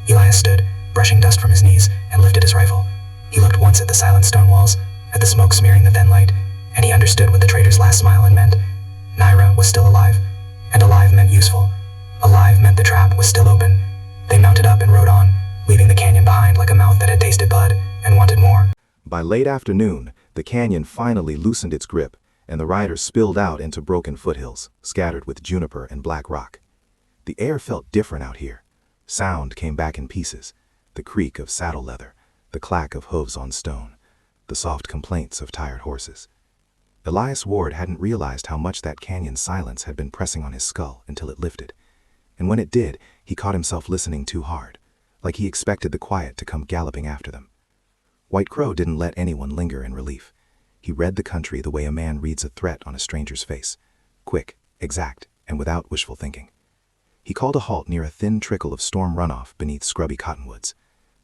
Elias stood, brushing dust from his knees, and lifted his rifle. He looked once at the silent stone walls, at the smoke smearing the thin light, and he understood what the traitor's last smile had meant. Naira was still alive, and alive meant useful. Alive meant the trap was still open. They mounted up and rode on, leaving the canyon behind like a mouth that had tasted blood and wanted more. By late afternoon, the canyon finally loosened its grip, and the riders spilled out into broken foothills, scattered with juniper and black rock. The air felt different out here. Sound came back in pieces, the creak of saddle leather, the clack of hooves on stone, the soft complaints of tired horses. Elias Ward hadn't realized how much that canyon silence had been pressing on his skull until it lifted. And when it did, he caught himself listening too hard, like he expected the quiet to come galloping after them. White Crow didn't let anyone linger in relief. He read the country the way a man reads a threat on a stranger's face, quick, exact, and without wishful thinking. He called a halt near a thin trickle of storm runoff beneath scrubby cottonwoods.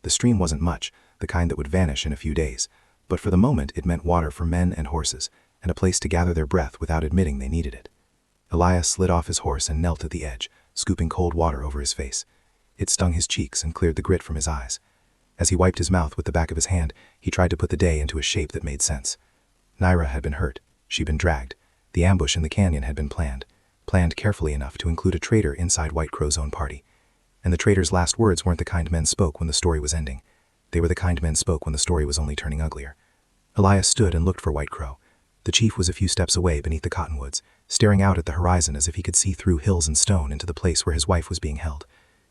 The stream wasn't much, the kind that would vanish in a few days, but for the moment it meant water for men and horses, and a place to gather their breath without admitting they needed it. Elias slid off his horse and knelt at the edge, scooping cold water over his face. It stung his cheeks and cleared the grit from his eyes. As he wiped his mouth with the back of his hand, he tried to put the day into a shape that made sense. Naira had been hurt. She'd been dragged. The ambush in the canyon had been planned carefully enough to include a traitor inside White Crow's own party. And the traitor's last words weren't the kind men spoke when the story was ending. They were the kind men spoke when the story was only turning uglier. Elias stood and looked for White Crow. The chief was a few steps away beneath the cottonwoods, staring out at the horizon as if he could see through hills and stone into the place where his wife was being held.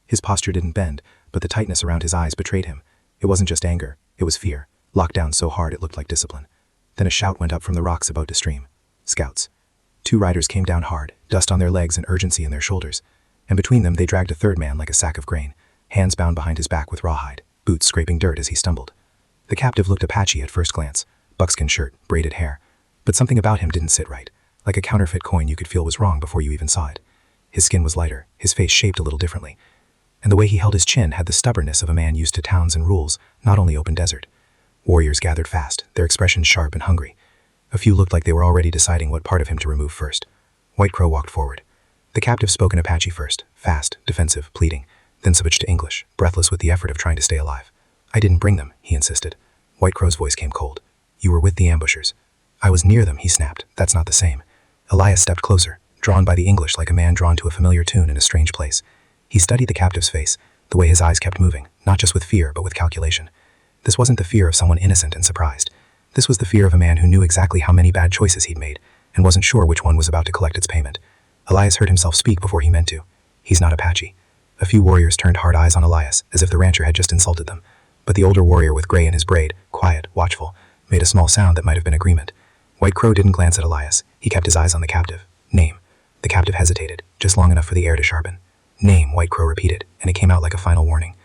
His posture didn't bend, but the tightness around his eyes betrayed him. It wasn't just anger, It was fear, locked down so hard it looked like discipline. Then a shout went up from the rocks about to stream. Scouts. 2 riders came down hard, dust on their legs and urgency in their shoulders. And between them they dragged a third man like a sack of grain, hands bound behind his back with rawhide, boots scraping dirt as he stumbled. The captive looked Apache at first glance, buckskin shirt, braided hair. But something about him didn't sit right. Like a counterfeit coin you could feel was wrong before you even saw it. His skin was lighter, his face shaped a little differently. And the way he held his chin had the stubbornness of a man used to towns and rules, not only open desert. Warriors gathered fast, their expressions sharp and hungry. A few looked like they were already deciding what part of him to remove first. White Crow walked forward. The captive spoke in Apache first, fast, defensive, pleading, then switched to English, breathless with the effort of trying to stay alive. "I didn't bring them," he insisted. White Crow's voice came cold. "You were with the ambushers." "I was near them," he snapped. "That's not the same." Elias stepped closer, drawn by the English like a man drawn to a familiar tune in a strange place. He studied the captive's face, the way his eyes kept moving, not just with fear, but with calculation. This wasn't the fear of someone innocent and surprised. This was the fear of a man who knew exactly how many bad choices he'd made, and wasn't sure which one was about to collect its payment. Elias heard himself speak before he meant to. "He's not Apache." A few warriors turned hard eyes on Elias, as if the rancher had just insulted them. But the older warrior with gray in his braid, quiet, watchful, made a small sound that might have been agreement. White Crow didn't glance at Elias. He kept his eyes on the captive. "Name." The captive hesitated, just long enough for the air to sharpen. "Name," White Crow repeated, and it came out like a final warning.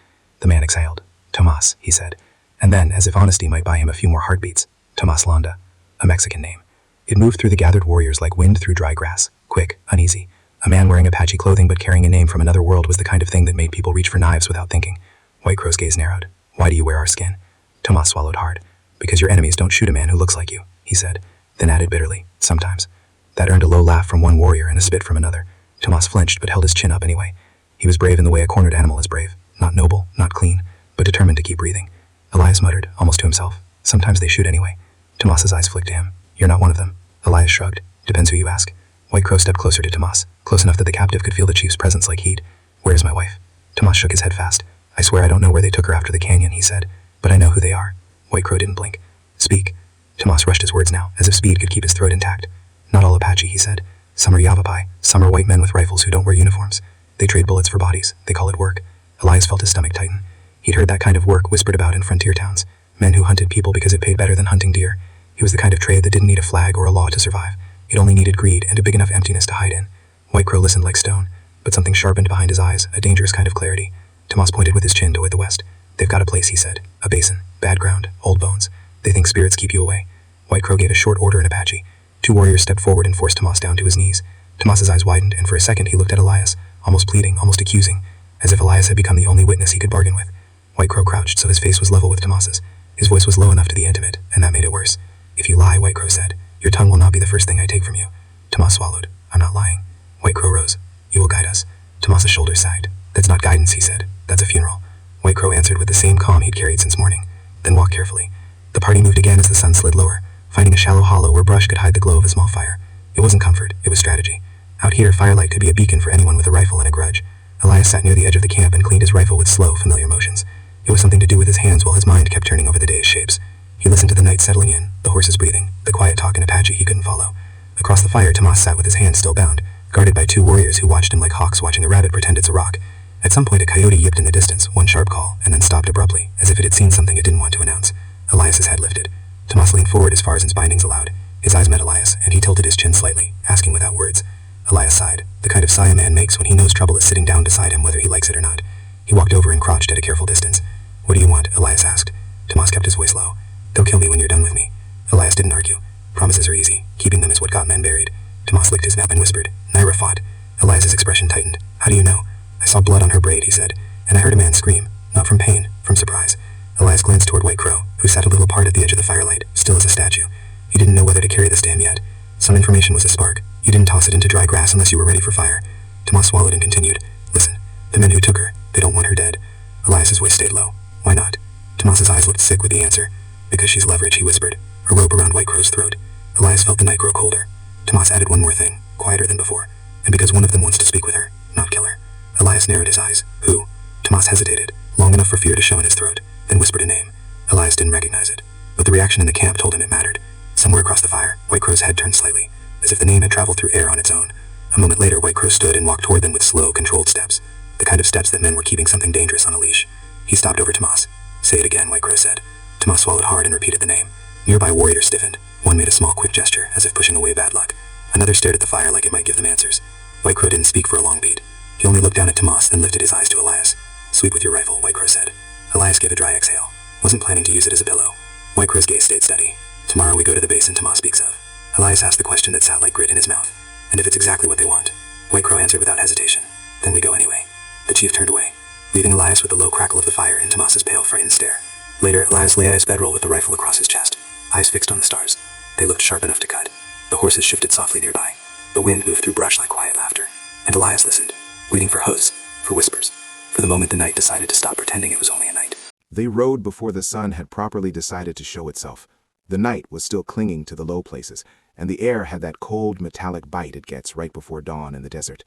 The man exhaled. "Tomas," he said. And then, as if honesty might buy him a few more heartbeats, "Tomas Landa," a Mexican name. It moved through the gathered warriors like wind through dry grass, quick, uneasy. A man wearing Apache clothing but carrying a name from another world was the kind of thing that made people reach for knives without thinking. White Crow's gaze narrowed. "Why do you wear our skin?" Tomas swallowed hard. "Because your enemies don't shoot a man who looks like you," he said, then added bitterly, "sometimes." That earned a low laugh from one warrior and a spit from another. Tomas flinched but held his chin up anyway. He was brave in the way a cornered animal is brave. Not noble, not clean, but determined to keep breathing. Elias muttered, almost to himself, "Sometimes they shoot anyway." Tomas's eyes flicked to him. "You're not one of them." Elias shrugged. "Depends who you ask." White Crow stepped closer to Tomas, close enough that the captive could feel the chief's presence like heat. "Where's my wife?" Tomas shook his head fast. "I swear I don't know where they took her after the canyon," he said, "but I know who they are." White Crow didn't blink. "Speak." Tomas rushed his words now, as if speed could keep his throat intact. "Not all Apache," he said. "Some are Yavapai, some are white men with rifles who don't wear uniforms. They trade bullets for bodies. They call it work." Elias felt his stomach tighten. He'd heard that kind of work whispered about in frontier towns. Men who hunted people because it paid better than hunting deer. It was the kind of trade that didn't need a flag or a law to survive. It only needed greed and a big enough emptiness to hide in. White Crow listened like stone, but something sharpened behind his eyes, a dangerous kind of clarity. Tomas pointed with his chin toward the west. "They've got a place," he said. "A basin, bad ground, old bones. They think spirits keep you away." White Crow gave a short order in Apache. 2 warriors stepped forward and forced Tomas down to his knees. Tomas's eyes widened, and for a second he looked at Elias, almost pleading, almost accusing, as if Elias had become the only witness he could bargain with. White Crow crouched so his face was level with Tomas's. His voice was low enough to be intimate, and that made it worse. "If you lie," White Crow said, "your tongue will not be the first thing I take from you." Tomas swallowed. "I'm not lying." White Crow rose. "You will guide us." Tomas's shoulders sagged. "That's not guidance," he said. "That's a funeral." White Crow answered with the same calm he'd carried since morning. "Then walk carefully." The party moved again as the sun slid lower, finding a shallow hollow where brush could hide the glow of a small fire. It wasn't comfort, it was strategy. Out here, firelight could be a beacon for anyone with a rifle and a grudge. Elias sat near the edge of the camp and cleaned his rifle with slow, familiar motions. It was something to do with his hands while his mind kept turning over the day's shapes. He listened to the night settling in, the horses breathing, the quiet talk in Apache he couldn't follow. Across the fire, Tomas sat with his hands still bound, guarded by 2 warriors who watched him like hawks watching a rabbit pretend it's a rock. At some point, a coyote yipped in the distance, one sharp call, and then stopped abruptly, as if it had seen something it didn't want to announce. Elias's head lifted. Tomas leaned forward as far as his bindings allowed. His eyes met Elias, and he tilted his chin slightly, asking without words. Elias sighed, the kind of sigh a man makes when he knows trouble is sitting down beside him whether he likes it or not. He walked over and crouched at a careful distance. "What do you want?" Elias asked. Tomas kept his voice low. "They'll kill me when you're done with me." Elias didn't argue. Promises are easy. Keeping them is what got men buried. Tomas licked his nap and whispered, "Naira fought." Elias's expression tightened. "How do you know?" "I saw blood on her braid," he said, "and I heard a man scream. Not from pain, from surprise." Elias glanced toward White Crow, who sat a little apart at the edge of the firelight, still as a statue. He didn't know whether to carry this to him yet. Some information was a spark. You didn't toss it into dry grass unless you were ready for fire. Tomas swallowed and continued, "Listen, the men who took her, they don't want her dead." Elias's voice stayed low. "Why not?" Tomas's eyes looked sick with the answer. "Because she's leverage," he whispered, a rope around White Crow's throat. Elias felt the night grow colder. Tomas added one more thing, quieter than before. "And because one of them wants to speak with her, not kill her." Elias narrowed his eyes. "Who?" Tomas hesitated, long enough for fear to show in his throat, then whispered a name. Elias didn't recognize it, but the reaction in the camp told him it mattered. Somewhere across the fire, White Crow's head turned slightly, as if the name had traveled through air on its own. A moment later, White Crow stood and walked toward them with slow, controlled steps, the kind of steps that men were keeping something dangerous on a leash. He stopped over Tomas. "Say it again," White Crow said. Tomas swallowed hard and repeated the name. Nearby warriors stiffened. One made a small, quick gesture, as if pushing away bad luck. Another stared at the fire like it might give them answers. White Crow didn't speak for a long beat. He only looked down at Tomas, then lifted his eyes to Elias. "Sweep with your rifle," White Crow said. Elias gave a dry exhale. Wasn't planning to use it as a pillow. White Crow's gaze stayed steady. "Tomorrow we go to the basin Tomas speaks of." Elias asked the question that sat like grit in his mouth. "And if it's exactly what they want?" White Crow answered without hesitation. "Then we go anyway." The chief turned away, leaving Elias with the low crackle of the fire and Tomas's pale, frightened stare. Later, Elias lay at his bedroll with the rifle across his chest, eyes fixed on the stars. They looked sharp enough to cut. The horses shifted softly nearby. The wind moved through brush like quiet laughter. And Elias listened, waiting for hooves, for whispers, for the moment the night decided to stop pretending it was only a night. They rode before the sun had properly decided to show itself. The night was still clinging to the low places, and the air had that cold, metallic bite it gets right before dawn in the desert.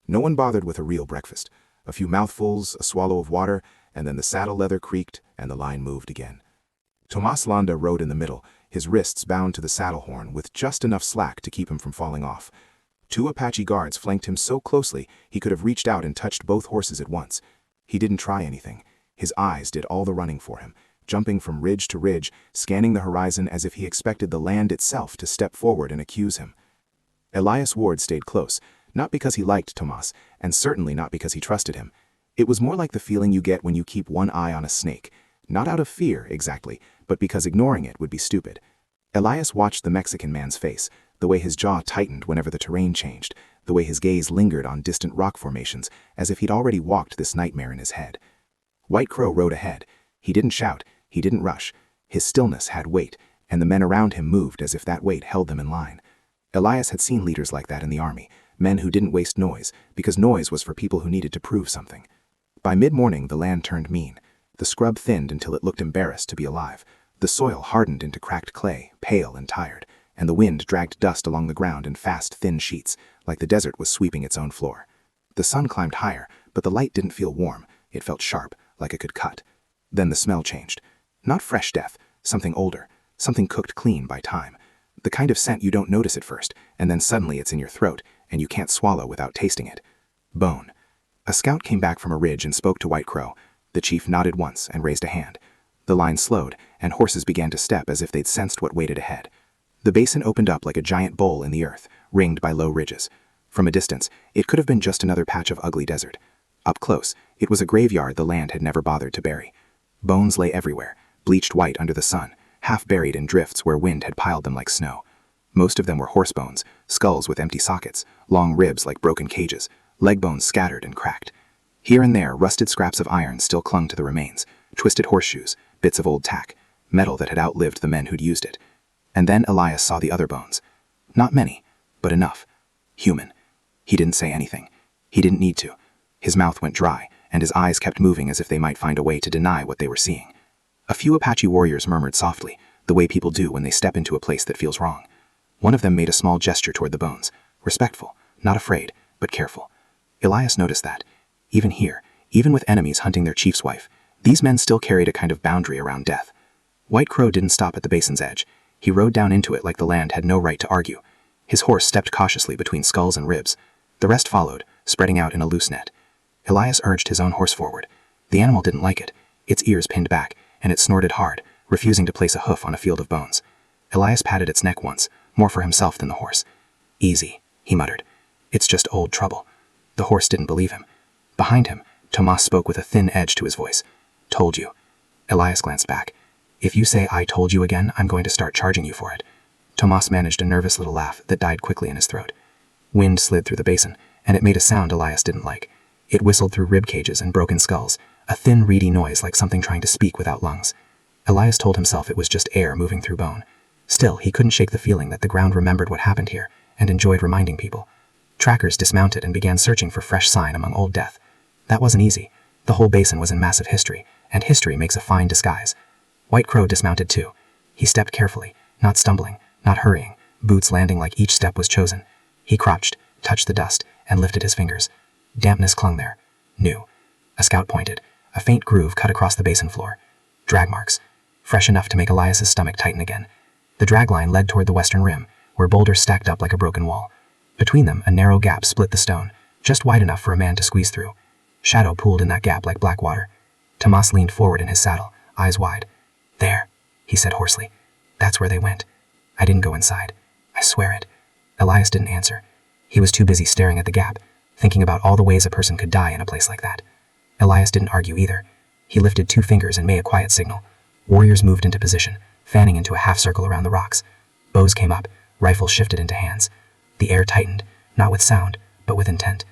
No one bothered with a real breakfast. A few mouthfuls, a swallow of water, and then the saddle leather creaked and the line moved again. Tomas Landa rode in the middle, his wrists bound to the saddle horn with just enough slack to keep him from falling off. 2 Apache guards flanked him so closely he could have reached out and touched both horses at once. He didn't try anything. His eyes did all the running for him, jumping from ridge to ridge, scanning the horizon as if he expected the land itself to step forward and accuse him. Elias Ward stayed close, not because he liked Tomas, and certainly not because he trusted him. It was more like the feeling you get when you keep one eye on a snake, not out of fear, exactly, but because ignoring it would be stupid. Elias watched the Mexican man's face, the way his jaw tightened whenever the terrain changed, the way his gaze lingered on distant rock formations, as if he'd already walked this nightmare in his head. White Crow rode ahead. He didn't shout, he didn't rush. His stillness had weight, and the men around him moved as if that weight held them in line. Elias had seen leaders like that in the army, men who didn't waste noise, because noise was for people who needed to prove something. By mid-morning, the land turned mean. The scrub thinned until it looked embarrassed to be alive. The soil hardened into cracked clay, pale and tired, and the wind dragged dust along the ground in fast, thin sheets, like the desert was sweeping its own floor. The sun climbed higher, but the light didn't feel warm. It felt sharp, like it could cut. Then the smell changed. Not fresh death, something older, something cooked clean by time. The kind of scent you don't notice at first, and then suddenly it's in your throat, and you can't swallow without tasting it. Bone. A scout came back from a ridge and spoke to White Crow. The chief nodded once and raised a hand. The line slowed, and horses began to step as if they'd sensed what waited ahead. The basin opened up like a giant bowl in the earth, ringed by low ridges. From a distance, it could have been just another patch of ugly desert. Up close, it was a graveyard the land had never bothered to bury. Bones lay everywhere, bleached white under the sun, half buried in drifts where wind had piled them like snow. Most of them were horse bones, skulls with empty sockets, long ribs like broken cages, leg bones scattered and cracked. Here and there, rusted scraps of iron still clung to the remains, twisted horseshoes, bits of old tack, metal that had outlived the men who'd used it. And then Elias saw the other bones. Not many, but enough. Human. He didn't say anything. He didn't need to. His mouth went dry, and his eyes kept moving as if they might find a way to deny what they were seeing. A few Apache warriors murmured softly, the way people do when they step into a place that feels wrong. One of them made a small gesture toward the bones, respectful, not afraid, but careful. Elias noticed that. Even here, even with enemies hunting their chief's wife, these men still carried a kind of boundary around death. White Crow didn't stop at the basin's edge. He rode down into it like the land had no right to argue. His horse stepped cautiously between skulls and ribs. The rest followed, spreading out in a loose net. Elias urged his own horse forward. The animal didn't like it. Its ears pinned back, and it snorted hard, refusing to place a hoof on a field of bones. Elias patted its neck once, more for himself than the horse. "Easy," he muttered. "It's just old trouble." The horse didn't believe him. Behind him, Tomas spoke with a thin edge to his voice. "Told you." Elias glanced back. "If you say I told you again, I'm going to start charging you for it." Tomas managed a nervous little laugh that died quickly in his throat. Wind slid through the basin, and it made a sound Elias didn't like. It whistled through rib cages and broken skulls, a thin, reedy noise like something trying to speak without lungs. Elias told himself it was just air moving through bone. Still, he couldn't shake the feeling that the ground remembered what happened here and enjoyed reminding people. Trackers dismounted and began searching for fresh sign among old death. That wasn't easy. The whole basin was in massive history, and history makes a fine disguise. White Crow dismounted too. He stepped carefully, not stumbling, not hurrying, boots landing like each step was chosen. He crouched, touched the dust, and lifted his fingers. Dampness clung there. New. A scout pointed. A faint groove cut across the basin floor. Drag marks. Fresh enough to make Elias's stomach tighten again. The drag line led toward the western rim, where boulders stacked up like a broken wall. Between them, a narrow gap split the stone, just wide enough for a man to squeeze through. Shadow pooled in that gap like black water. Tomas leaned forward in his saddle, eyes wide. "There," he said hoarsely. That's where they went. I didn't go inside. I swear it. Elias didn't answer. He was too busy staring at the gap, thinking about all the ways a person could die in a place like that. Elias didn't argue either. He lifted 2 fingers and made a quiet signal. Warriors moved into position, fanning into a half circle around the rocks. Bows came up, rifles shifted into hands. The air tightened, not with sound, but with intent.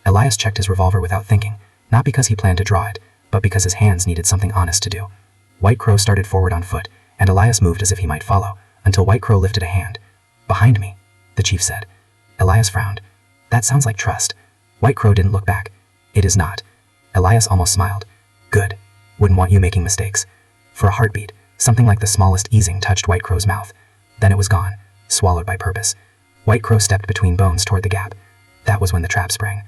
Elias checked his revolver without thinking, not because he planned to draw it, but because his hands needed something honest to do. White Crow started forward on foot, and Elias moved as if he might follow, until White Crow lifted a hand. "Behind me," the chief said. Elias frowned. "That sounds like trust." White Crow didn't look back. "It is not." Elias almost smiled. "Good. Wouldn't want you making mistakes." For a heartbeat, something like the smallest easing touched White Crow's mouth. Then it was gone, swallowed by purpose. White Crow stepped between bones toward the gap. That was when the trap sprang.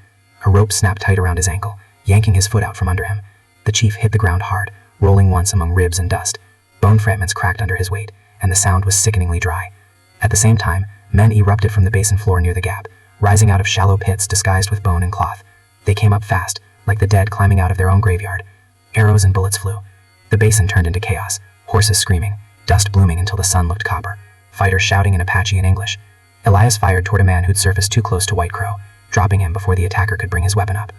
A rope snapped tight around his ankle, yanking his foot out from under him. The chief hit the ground hard, rolling once among ribs and dust. Bone fragments cracked under his weight, and the sound was sickeningly dry. At the same time, men erupted from the basin floor near the gap, rising out of shallow pits disguised with bone and cloth. They came up fast, like the dead climbing out of their own graveyard. Arrows and bullets flew. The basin turned into chaos, horses screaming, dust blooming until the sun looked copper, fighters shouting in Apache and English. Elias fired toward a man who'd surfaced too close to White Crow, dropping him before the attacker could bring his weapon up.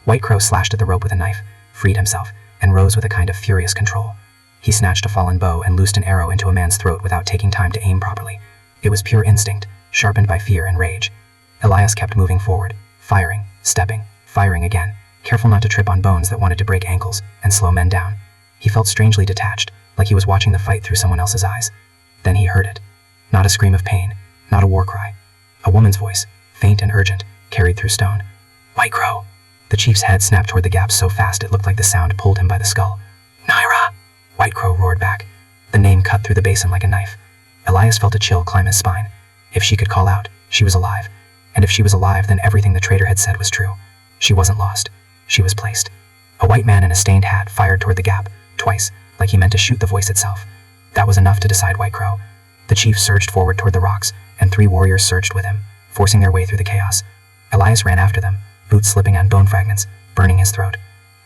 White Crow slashed at the rope with a knife, freed himself, and rose with a kind of furious control. He snatched a fallen bow and loosed an arrow into a man's throat without taking time to aim properly. It was pure instinct, sharpened by fear and rage. Elias kept moving forward, firing, stepping, firing again, careful not to trip on bones that wanted to break ankles and slow men down. He felt strangely detached, like he was watching the fight through someone else's eyes. Then he heard it. Not a scream of pain, not a war cry. A woman's voice, faint and urgent, carried through stone. "White Crow!" The chief's head snapped toward the gap so fast it looked like the sound pulled him by the skull. "Naira!" White Crow roared back. The name cut through the basin like a knife. Elias felt a chill climb his spine. If she could call out, she was alive. And if she was alive, then everything the traitor had said was true. She wasn't lost. She was placed. A white man in a stained hat fired toward the gap, twice, like he meant to shoot the voice itself. That was enough to decide White Crow. The chief surged forward toward the rocks, and 3 warriors surged with him, forcing their way through the chaos. Elias ran after them, boots slipping on bone fragments, burning his throat.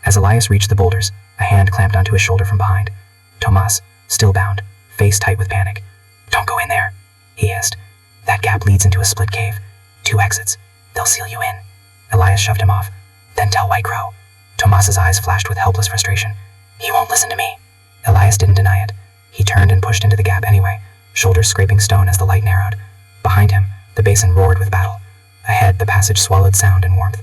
As Elias reached the boulders, a hand clamped onto his shoulder from behind. Tomas, still bound, face tight with panic. "Don't go in there," he hissed. "That gap leads into a split cave. 2 exits. They'll seal you in." Elias shoved him off. "Then tell White Crow." Tomas's eyes flashed with helpless frustration. "He won't listen to me." Elias didn't deny it. He turned and pushed into the gap anyway, shoulders scraping stone as the light narrowed. Behind him, the basin roared with battle. Ahead, the passage swallowed sound and warmth.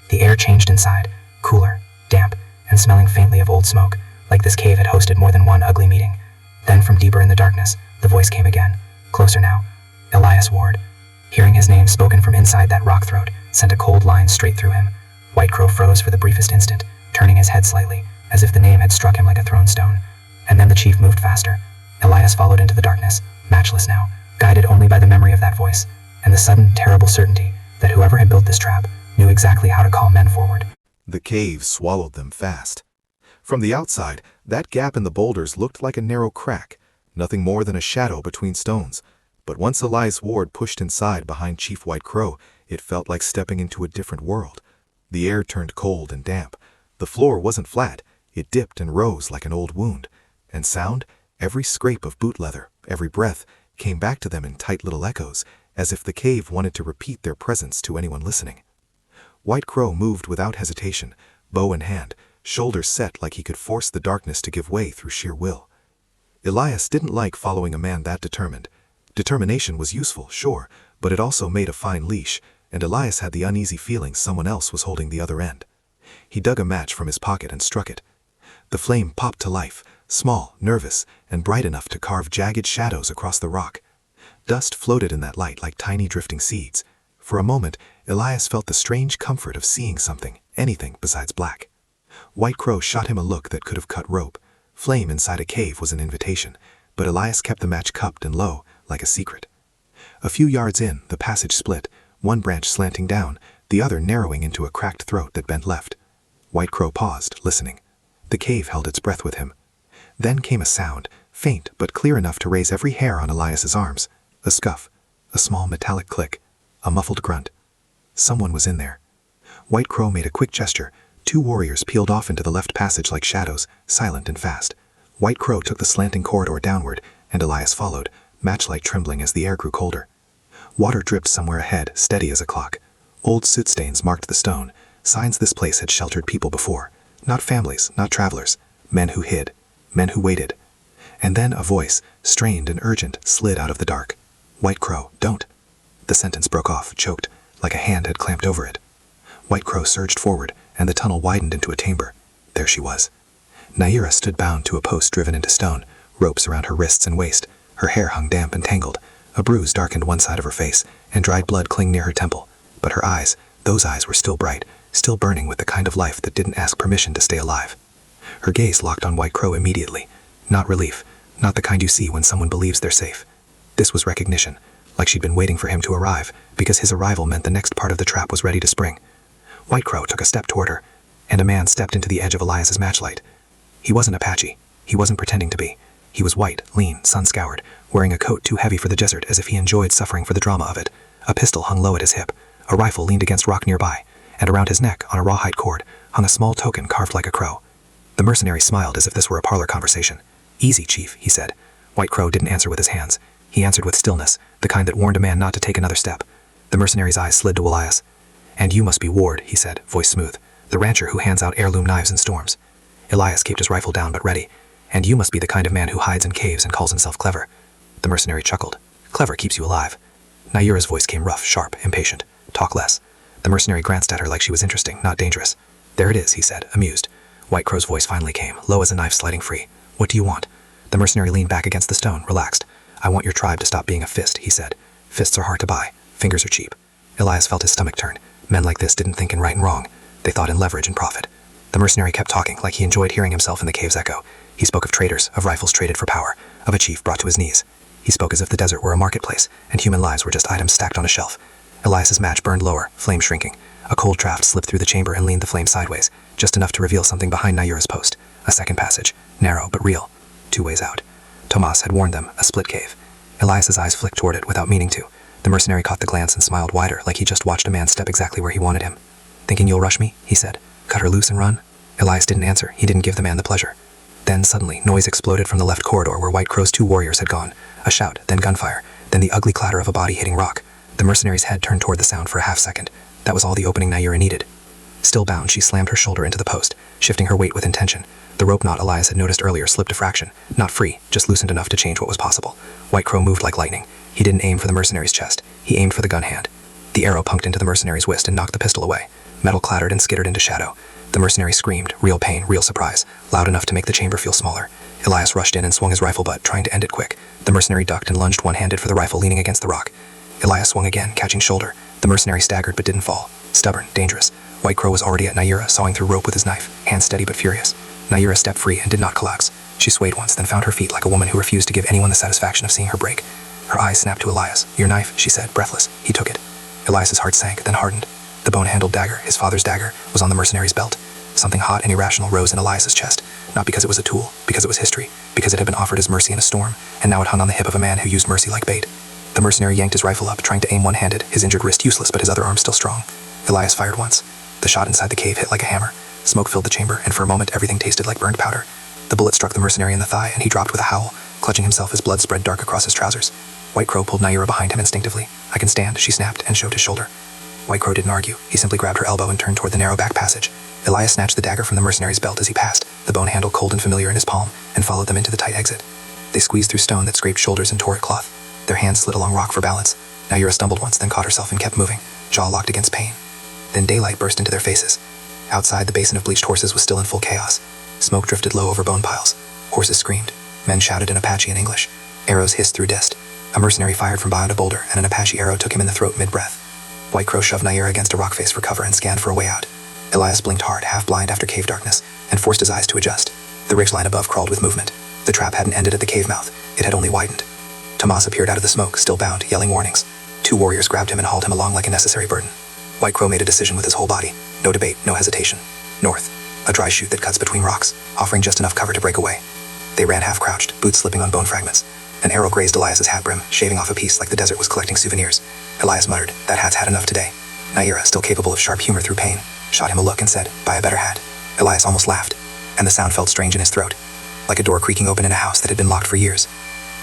The air changed inside, cooler, damp, and smelling faintly of old smoke, like this cave had hosted more than one ugly meeting. Then from deeper in the darkness, the voice came again, closer now. Elias Ward. Hearing his name spoken from inside that rock throat sent a cold line straight through him. White Crow froze for the briefest instant, turning his head slightly, as if the name had struck him like a thrown stone. And then the chief moved faster. Elias followed into the darkness, matchless now, guided only by the memory of that voice, and the sudden, terrible certainty that whoever had built this trap knew exactly how to call men forward. The cave swallowed them fast. From the outside, that gap in the boulders looked like a narrow crack, nothing more than a shadow between stones. But once Elias Ward pushed inside behind Chief White Crow, it felt like stepping into a different world. The air turned cold and damp. The floor wasn't flat. It dipped and rose like an old wound. And sound, every scrape of boot leather, every breath, came back to them in tight little echoes, as if the cave wanted to repeat their presence to anyone listening. White Crow moved without hesitation, bow in hand, shoulders set like he could force the darkness to give way through sheer will. Elias didn't like following a man that determined. Determination was useful, sure, but it also made a fine leash, and Elias had the uneasy feeling someone else was holding the other end. He dug a match from his pocket and struck it. The flame popped to life, small, nervous, and bright enough to carve jagged shadows across the rock. Dust floated in that light like tiny drifting seeds. For a moment, Elias felt the strange comfort of seeing something, anything besides black. White Crow shot him a look that could have cut rope. Flame inside a cave was an invitation, but Elias kept the match cupped and low, like a secret. A few yards in, the passage split, one branch slanting down, the other narrowing into a cracked throat that bent left. White Crow paused, listening. The cave held its breath with him. Then came a sound, faint but clear enough to raise every hair on Elias's arms. A scuff, a small metallic click, a muffled grunt. Someone was in there. White Crow made a quick gesture. 2 warriors peeled off into the left passage like shadows, silent and fast. White Crow took the slanting corridor downward, and Elias followed, matchlight trembling as the air grew colder. Water dripped somewhere ahead, steady as a clock. Old soot stains marked the stone, signs this place had sheltered people before. Not families, not travelers. Men who hid. Men who waited. And then a voice, strained and urgent, slid out of the dark. White Crow, don't. The sentence broke off, choked, like a hand had clamped over it. White Crow surged forward, and the tunnel widened into a chamber. There she was. Naira stood bound to a post driven into stone, ropes around her wrists and waist. Her hair hung damp and tangled. A bruise darkened one side of her face, and dried blood clinged near her temple. But her eyes, those eyes were still bright, still burning with the kind of life that didn't ask permission to stay alive. Her gaze locked on White Crow immediately. Not relief, not the kind you see when someone believes they're safe. This was recognition, like she'd been waiting for him to arrive, because his arrival meant the next part of the trap was ready to spring. White Crow took a step toward her, and a man stepped into the edge of Elias's matchlight. He wasn't Apache. He wasn't pretending to be. He was white, lean, sun-scoured, wearing a coat too heavy for the desert as if he enjoyed suffering for the drama of it. A pistol hung low at his hip. A rifle leaned against rock nearby, and around his neck, on a rawhide cord, hung a small token carved like a crow. The mercenary smiled as if this were a parlor conversation. "Easy, Chief," he said. White Crow didn't answer with his hands. He answered with stillness, the kind that warned a man not to take another step. The mercenary's eyes slid to Elias. "And you must be Ward," he said, voice smooth, "the rancher who hands out heirloom knives in storms." Elias kept his rifle down but ready. "And you must be the kind of man who hides in caves and calls himself clever." The mercenary chuckled. "Clever keeps you alive." Naira's voice came rough, sharp, impatient. "Talk less." The mercenary glanced at her like she was interesting, not dangerous. "There it is," he said, amused. White Crow's voice finally came, low as a knife sliding free. "What do you want?" The mercenary leaned back against the stone, relaxed. "I want your tribe to stop being a fist," he said. "Fists are hard to buy. Fingers are cheap." Elias felt his stomach turn. Men like this didn't think in right and wrong. They thought in leverage and profit. The mercenary kept talking, like he enjoyed hearing himself in the cave's echo. He spoke of traders, of rifles traded for power, of a chief brought to his knees. He spoke as if the desert were a marketplace, and human lives were just items stacked on a shelf. Elias's match burned lower, flame shrinking. A cold draft slipped through the chamber and leaned the flame sideways, just enough to reveal something behind Naira's post. A second passage, narrow but real. 2 ways out. Tomas had warned them, a split cave. Elias's eyes flicked toward it without meaning to. The mercenary caught the glance and smiled wider, like he just watched a man step exactly where he wanted him. "Thinking you'll rush me?" he said. "Cut her loose and run?" Elias didn't answer. He didn't give the man the pleasure. Then suddenly, noise exploded from the left corridor where White Crow's 2 warriors had gone. A shout, then gunfire, then the ugly clatter of a body hitting rock. The mercenary's head turned toward the sound for a half-second. That was all the opening Naira needed. Still bound, she slammed her shoulder into the post, shifting her weight with intention. The rope knot Elias had noticed earlier slipped a fraction. Not free, just loosened enough to change what was possible. White Crow moved like lightning. He didn't aim for the mercenary's chest. He aimed for the gun hand. The arrow punked into the mercenary's wrist and knocked the pistol away. Metal clattered and skittered into shadow. The mercenary screamed, real pain, real surprise, loud enough to make the chamber feel smaller. Elias rushed in and swung his rifle butt, trying to end it quick. The mercenary ducked and lunged one-handed for the rifle leaning against the rock. Elias swung again, catching shoulder. The mercenary staggered but didn't fall. Stubborn, dangerous. White Crow was already at Naira, sawing through rope with his knife, hand steady but furious. Naira stepped free and did not collapse. She swayed once, then found her feet like a woman who refused to give anyone the satisfaction of seeing her break. Her eyes snapped to Elias. "Your knife," she said, breathless. He took it. Elias's heart sank, then hardened. The bone-handled dagger, his father's dagger, was on the mercenary's belt. Something hot and irrational rose in Elias's chest, not because it was a tool, because it was history, because it had been offered as mercy in a storm, and now it hung on the hip of a man who used mercy like bait. The mercenary yanked his rifle up, trying to aim one-handed, his injured wrist useless but his other arm still strong. Elias fired once. The shot inside the cave hit like a hammer. Smoke filled the chamber, and for a moment everything tasted like burned powder. The bullet struck the mercenary in the thigh, and he dropped with a howl, clutching himself as blood spread dark across his trousers. White Crow pulled Naira behind him instinctively. "I can stand," she snapped, and showed his shoulder. White Crow didn't argue. He simply grabbed her elbow and turned toward the narrow back passage. Elias snatched the dagger from the mercenary's belt as he passed, the bone handle cold and familiar in his palm, and followed them into the tight exit. They squeezed through stone that scraped shoulders and tore at cloth. Their hands slid along rock for balance. Naira stumbled once, then caught herself and kept moving, jaw locked against pain. Then daylight burst into their faces. Outside, the basin of bleached horses was still in full chaos. Smoke drifted low over bone piles. Horses screamed. Men shouted in Apache and English. Arrows hissed through dist. A mercenary fired from behind a boulder, and an Apache arrow took him in the throat mid-breath. White Crow shoved Naira against a rock face for cover and scanned for a way out. Elias blinked hard, half-blind after cave darkness, and forced his eyes to adjust. The ridgeline above crawled with movement. The trap hadn't ended at the cave mouth. It had only widened. Tomas appeared out of the smoke, still bound, yelling warnings. 2 warriors grabbed him and hauled him along like a necessary burden. White Crow made a decision with his whole body. No debate, no hesitation. North. A dry chute that cuts between rocks, offering just enough cover to break away. They ran half-crouched, boots slipping on bone fragments. An arrow grazed Elias's hat brim, shaving off a piece like the desert was collecting souvenirs. Elias muttered, "That hat's had enough today." Naira, still capable of sharp humor through pain, shot him a look and said, "Buy a better hat." Elias almost laughed, and the sound felt strange in his throat. like a door creaking open in a house that had been locked for years.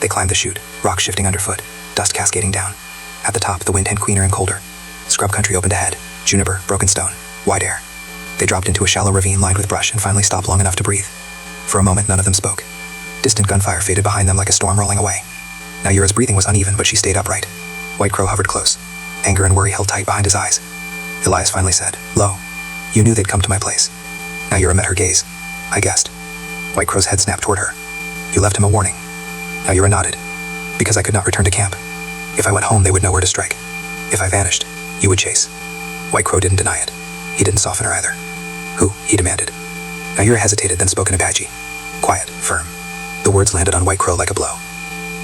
They climbed the chute, rocks shifting underfoot, dust cascading down. At the top, the wind hit cleaner and colder. Scrub country opened ahead, juniper, broken stone, wide air. They dropped into a shallow ravine lined with brush and finally stopped long enough to breathe. For a moment, none of them spoke. Distant gunfire faded behind them like a storm rolling away. Naira's breathing was uneven, but she stayed upright. White Crow hovered close. Anger and worry held tight behind his eyes. Elias finally said, "Lo, you knew they'd come to my place." Naira met her gaze. "I guessed." White Crow's head snapped toward her. "You left him a warning." Naira nodded. "Because I could not return to camp. If I went home, they would know where to strike. If I vanished, you would chase." White Crow didn't deny it. He didn't soften her either. "Who?" he demanded. Naira hesitated, then spoke in Apache. Quiet, firm. The words landed on White Crow like a blow.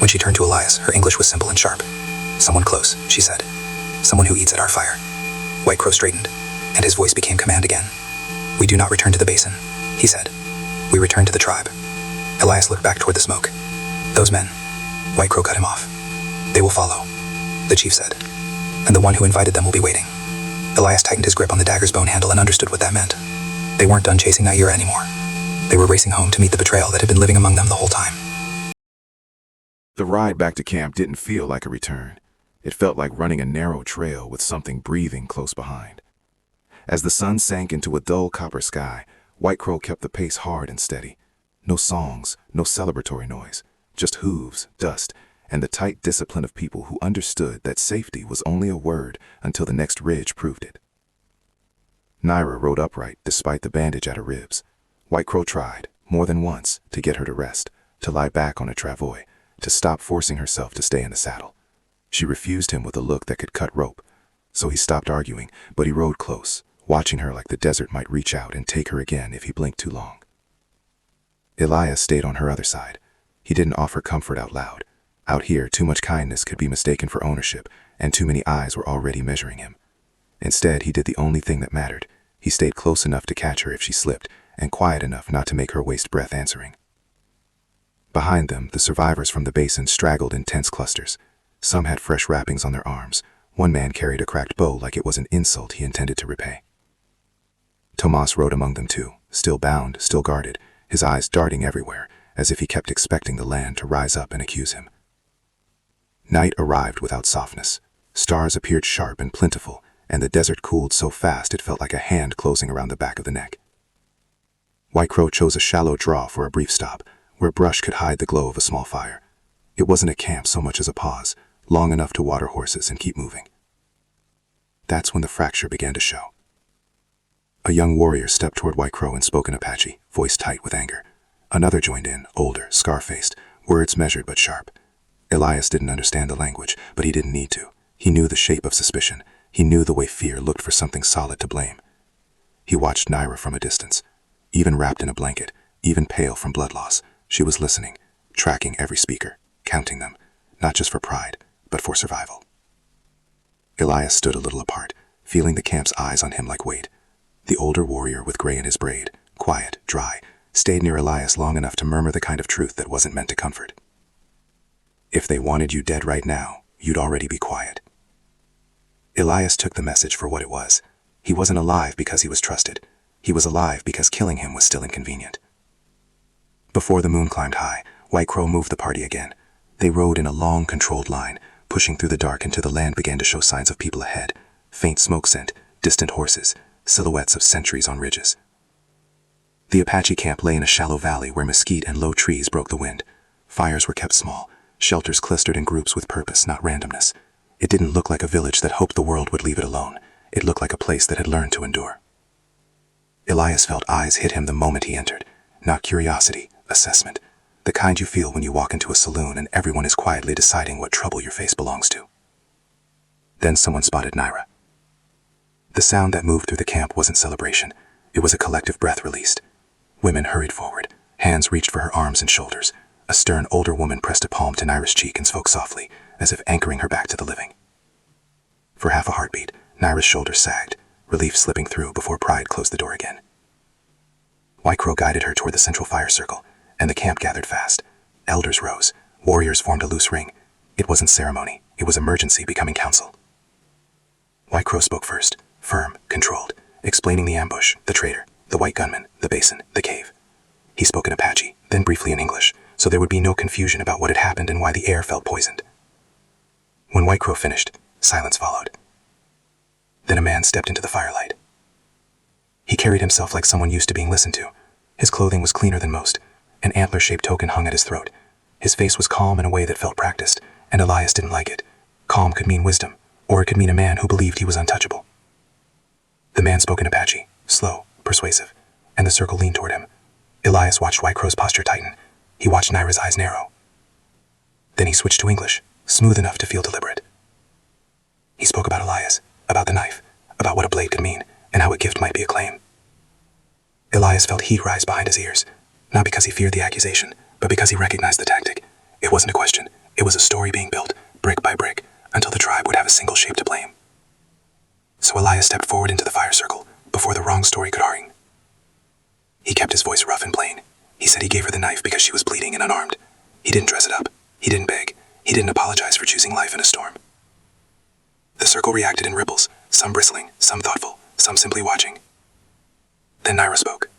When she turned to Elias, her English was simple and sharp. "Someone close," she said. "Someone who eats at our fire." White Crow straightened, and his voice became command again. "We do not return to the basin," he said. "We return to the tribe." Elias looked back toward the smoke. "Those men." White Crow cut him off. "They will follow," the chief said. "And the one who invited them will be waiting." Elias tightened his grip on the dagger's bone handle and understood what that meant. They weren't done chasing Naira anymore. They were racing home to meet the betrayal that had been living among them the whole time. The ride back to camp didn't feel like a return. It felt like running a narrow trail with something breathing close behind. As the sun sank into a dull copper sky, White Crow kept the pace hard and steady. No songs, no celebratory noise, just hooves, dust, and the tight discipline of people who understood that safety was only a word until the next ridge proved it. Naira rode upright despite the bandage at her ribs. White Crow tried, more than once, to get her to rest, to lie back on a travois, to stop forcing herself to stay in the saddle. She refused him with a look that could cut rope, so he stopped arguing, but he rode close, watching her like the desert might reach out and take her again if he blinked too long. Elias stayed on her other side. He didn't offer comfort out loud. Out here, too much kindness could be mistaken for ownership, and too many eyes were already measuring him. Instead, he did the only thing that mattered. He stayed close enough to catch her if she slipped, and quiet enough not to make her waste breath answering. Behind them, the survivors from the basin straggled in tense clusters. Some had fresh wrappings on their arms. One man carried a cracked bow like it was an insult he intended to repay. Tomas rode among them too, still bound, still guarded, his eyes darting everywhere, as if he kept expecting the land to rise up and accuse him. Night arrived without softness. Stars appeared sharp and plentiful, and the desert cooled so fast it felt like a hand closing around the back of the neck. White Crow chose a shallow draw for a brief stop, where brush could hide the glow of a small fire. It wasn't a camp so much as a pause, long enough to water horses and keep moving. That's when the fracture began to show. A young warrior stepped toward White Crow and spoke in Apache, voice tight with anger. Another joined in, older, scar-faced, words measured but sharp. Elias didn't understand the language, but he didn't need to. He knew the shape of suspicion. He knew the way fear looked for something solid to blame. He watched Naira from a distance. Even wrapped in a blanket, even pale from blood loss, she was listening, tracking every speaker, counting them, not just for pride, but for survival. Elias stood a little apart, feeling the camp's eyes on him like weight. The older warrior with gray in his braid, quiet, dry, stayed near Elias long enough to murmur the kind of truth that wasn't meant to comfort. "If they wanted you dead right now, you'd already be quiet." Elias took the message for what it was. He wasn't alive because he was trusted. He was alive because killing him was still inconvenient. Before the moon climbed high, White Crow moved the party again. They rode in a long, controlled line, pushing through the dark until the land began to show signs of people ahead. Faint smoke scent, distant horses, silhouettes of sentries on ridges. The Apache camp lay in a shallow valley where mesquite and low trees broke the wind. Fires were kept small, shelters clustered in groups with purpose, not randomness. It didn't look like a village that hoped the world would leave it alone. It looked like a place that had learned to endure. Elias felt eyes hit him the moment he entered. Not curiosity, assessment. The kind you feel when you walk into a saloon and everyone is quietly deciding what trouble your face belongs to. Then someone spotted Naira. The sound that moved through the camp wasn't celebration. It was a collective breath released. Women hurried forward. Hands reached for her arms and shoulders. A stern older woman pressed a palm to Naira's cheek and spoke softly, as if anchoring her back to the living. For half a heartbeat, Naira's shoulders sagged, relief slipping through before pride closed the door again. White Crow guided her toward the central fire circle, and the camp gathered fast. Elders rose. Warriors formed a loose ring. It wasn't ceremony. It was emergency becoming council. White Crow spoke first, firm, controlled, explaining the ambush, the traitor, the white gunman, the basin, the cave. He spoke in Apache, then briefly in English, so there would be no confusion about what had happened and why the air felt poisoned. When White Crow finished, silence followed. Then a man stepped into the firelight. He carried himself like someone used to being listened to. His clothing was cleaner than most. An antler-shaped token hung at his throat. His face was calm in a way that felt practiced, and Elias didn't like it. Calm could mean wisdom, or it could mean a man who believed he was untouchable. The man spoke in Apache, slow, persuasive, and the circle leaned toward him. Elias watched White Crow's posture tighten. He watched Naira's eyes narrow. Then he switched to English, smooth enough to feel deliberate. He spoke about Elias, about the knife, about what a blade could mean, and how a gift might be a claim. Elias felt heat rise behind his ears, not because he feared the accusation, but because he recognized the tactic. It wasn't a question, it was a story being built, brick by brick, until the tribe would have a single shape to blame. So Elias stepped forward into the fire circle, before the wrong story could ring. He kept his voice rough and plain. He said he gave her the knife because she was bleeding and unarmed. He didn't dress it up. He didn't beg. He didn't apologize for choosing life in a storm. The circle reacted in ripples, some bristling, some thoughtful, some simply watching. Then Naira spoke.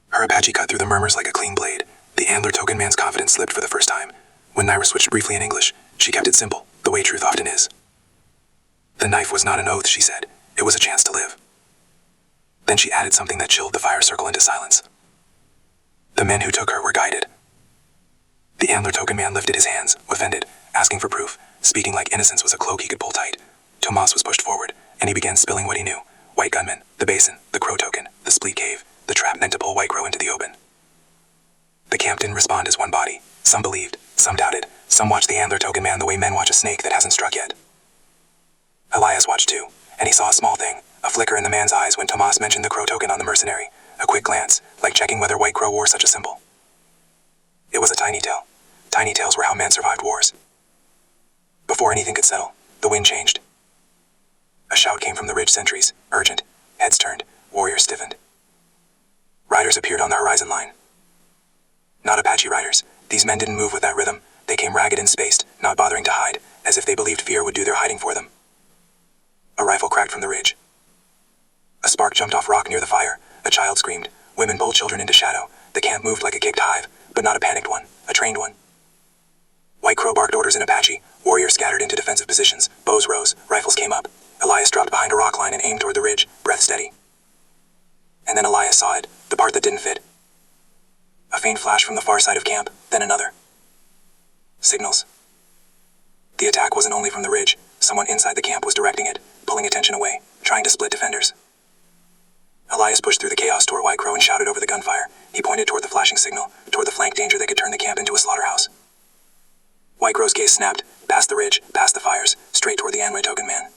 Her Apache cut through the murmurs like a clean blade. The antler token man's confidence slipped for the first time. When Naira switched briefly in English, she kept it simple, the way truth often is. The knife was not an oath, she said. It was a chance to live. Then she added something that chilled the fire circle into silence. The men who took her were guided. The antler token man lifted his hands, offended, asking for proof, speaking like innocence was a cloak he could pull tight. Tomas was pushed forward, and he began spilling what he knew. White gunmen, the basin, the crow token, the split cave, the trap meant to pull White Crow into the open. The camp didn't respond as one body. Some believed, some doubted, some watched the antler token man the way men watch a snake that hasn't struck yet. Elias watched too, and he saw a small thing, a flicker in the man's eyes when Tomas mentioned the crow token on the mercenary, a quick glance, like checking whether White Crow wore such a symbol. It was a tiny tale. Tiny tales were how men survived wars. Before anything could settle, the wind changed. A shout came from the ridge sentries, urgent. Heads turned, warriors stiffened. Riders appeared on the horizon line. Not Apache riders. These men didn't move with that rhythm. They came ragged and spaced, not bothering to hide, as if they believed fear would do their hiding for them. A rifle cracked from the ridge. A spark jumped off rock near the fire. A child screamed. Women pulled children into shadow. The camp moved like a kicked hive, but not a panicked one, a trained one. White Crow barked orders in Apache. Warriors scattered into defensive positions. Bows rose. Rifles came up. Elias dropped behind a rock line and aimed toward the ridge, breath steady. And then Elias saw it, the part that didn't fit. A faint flash from the far side of camp, then another. Signals. The attack wasn't only from the ridge. Someone inside the camp was directing it, pulling attention away, trying to split defenders. Elias pushed through the chaos toward White Crow and shouted over the gunfire. He pointed toward the flashing signal, toward the flank danger that could turn the camp into a slaughterhouse. White Crow's gaze snapped, past the ridge, past the fires, straight toward the antler token man.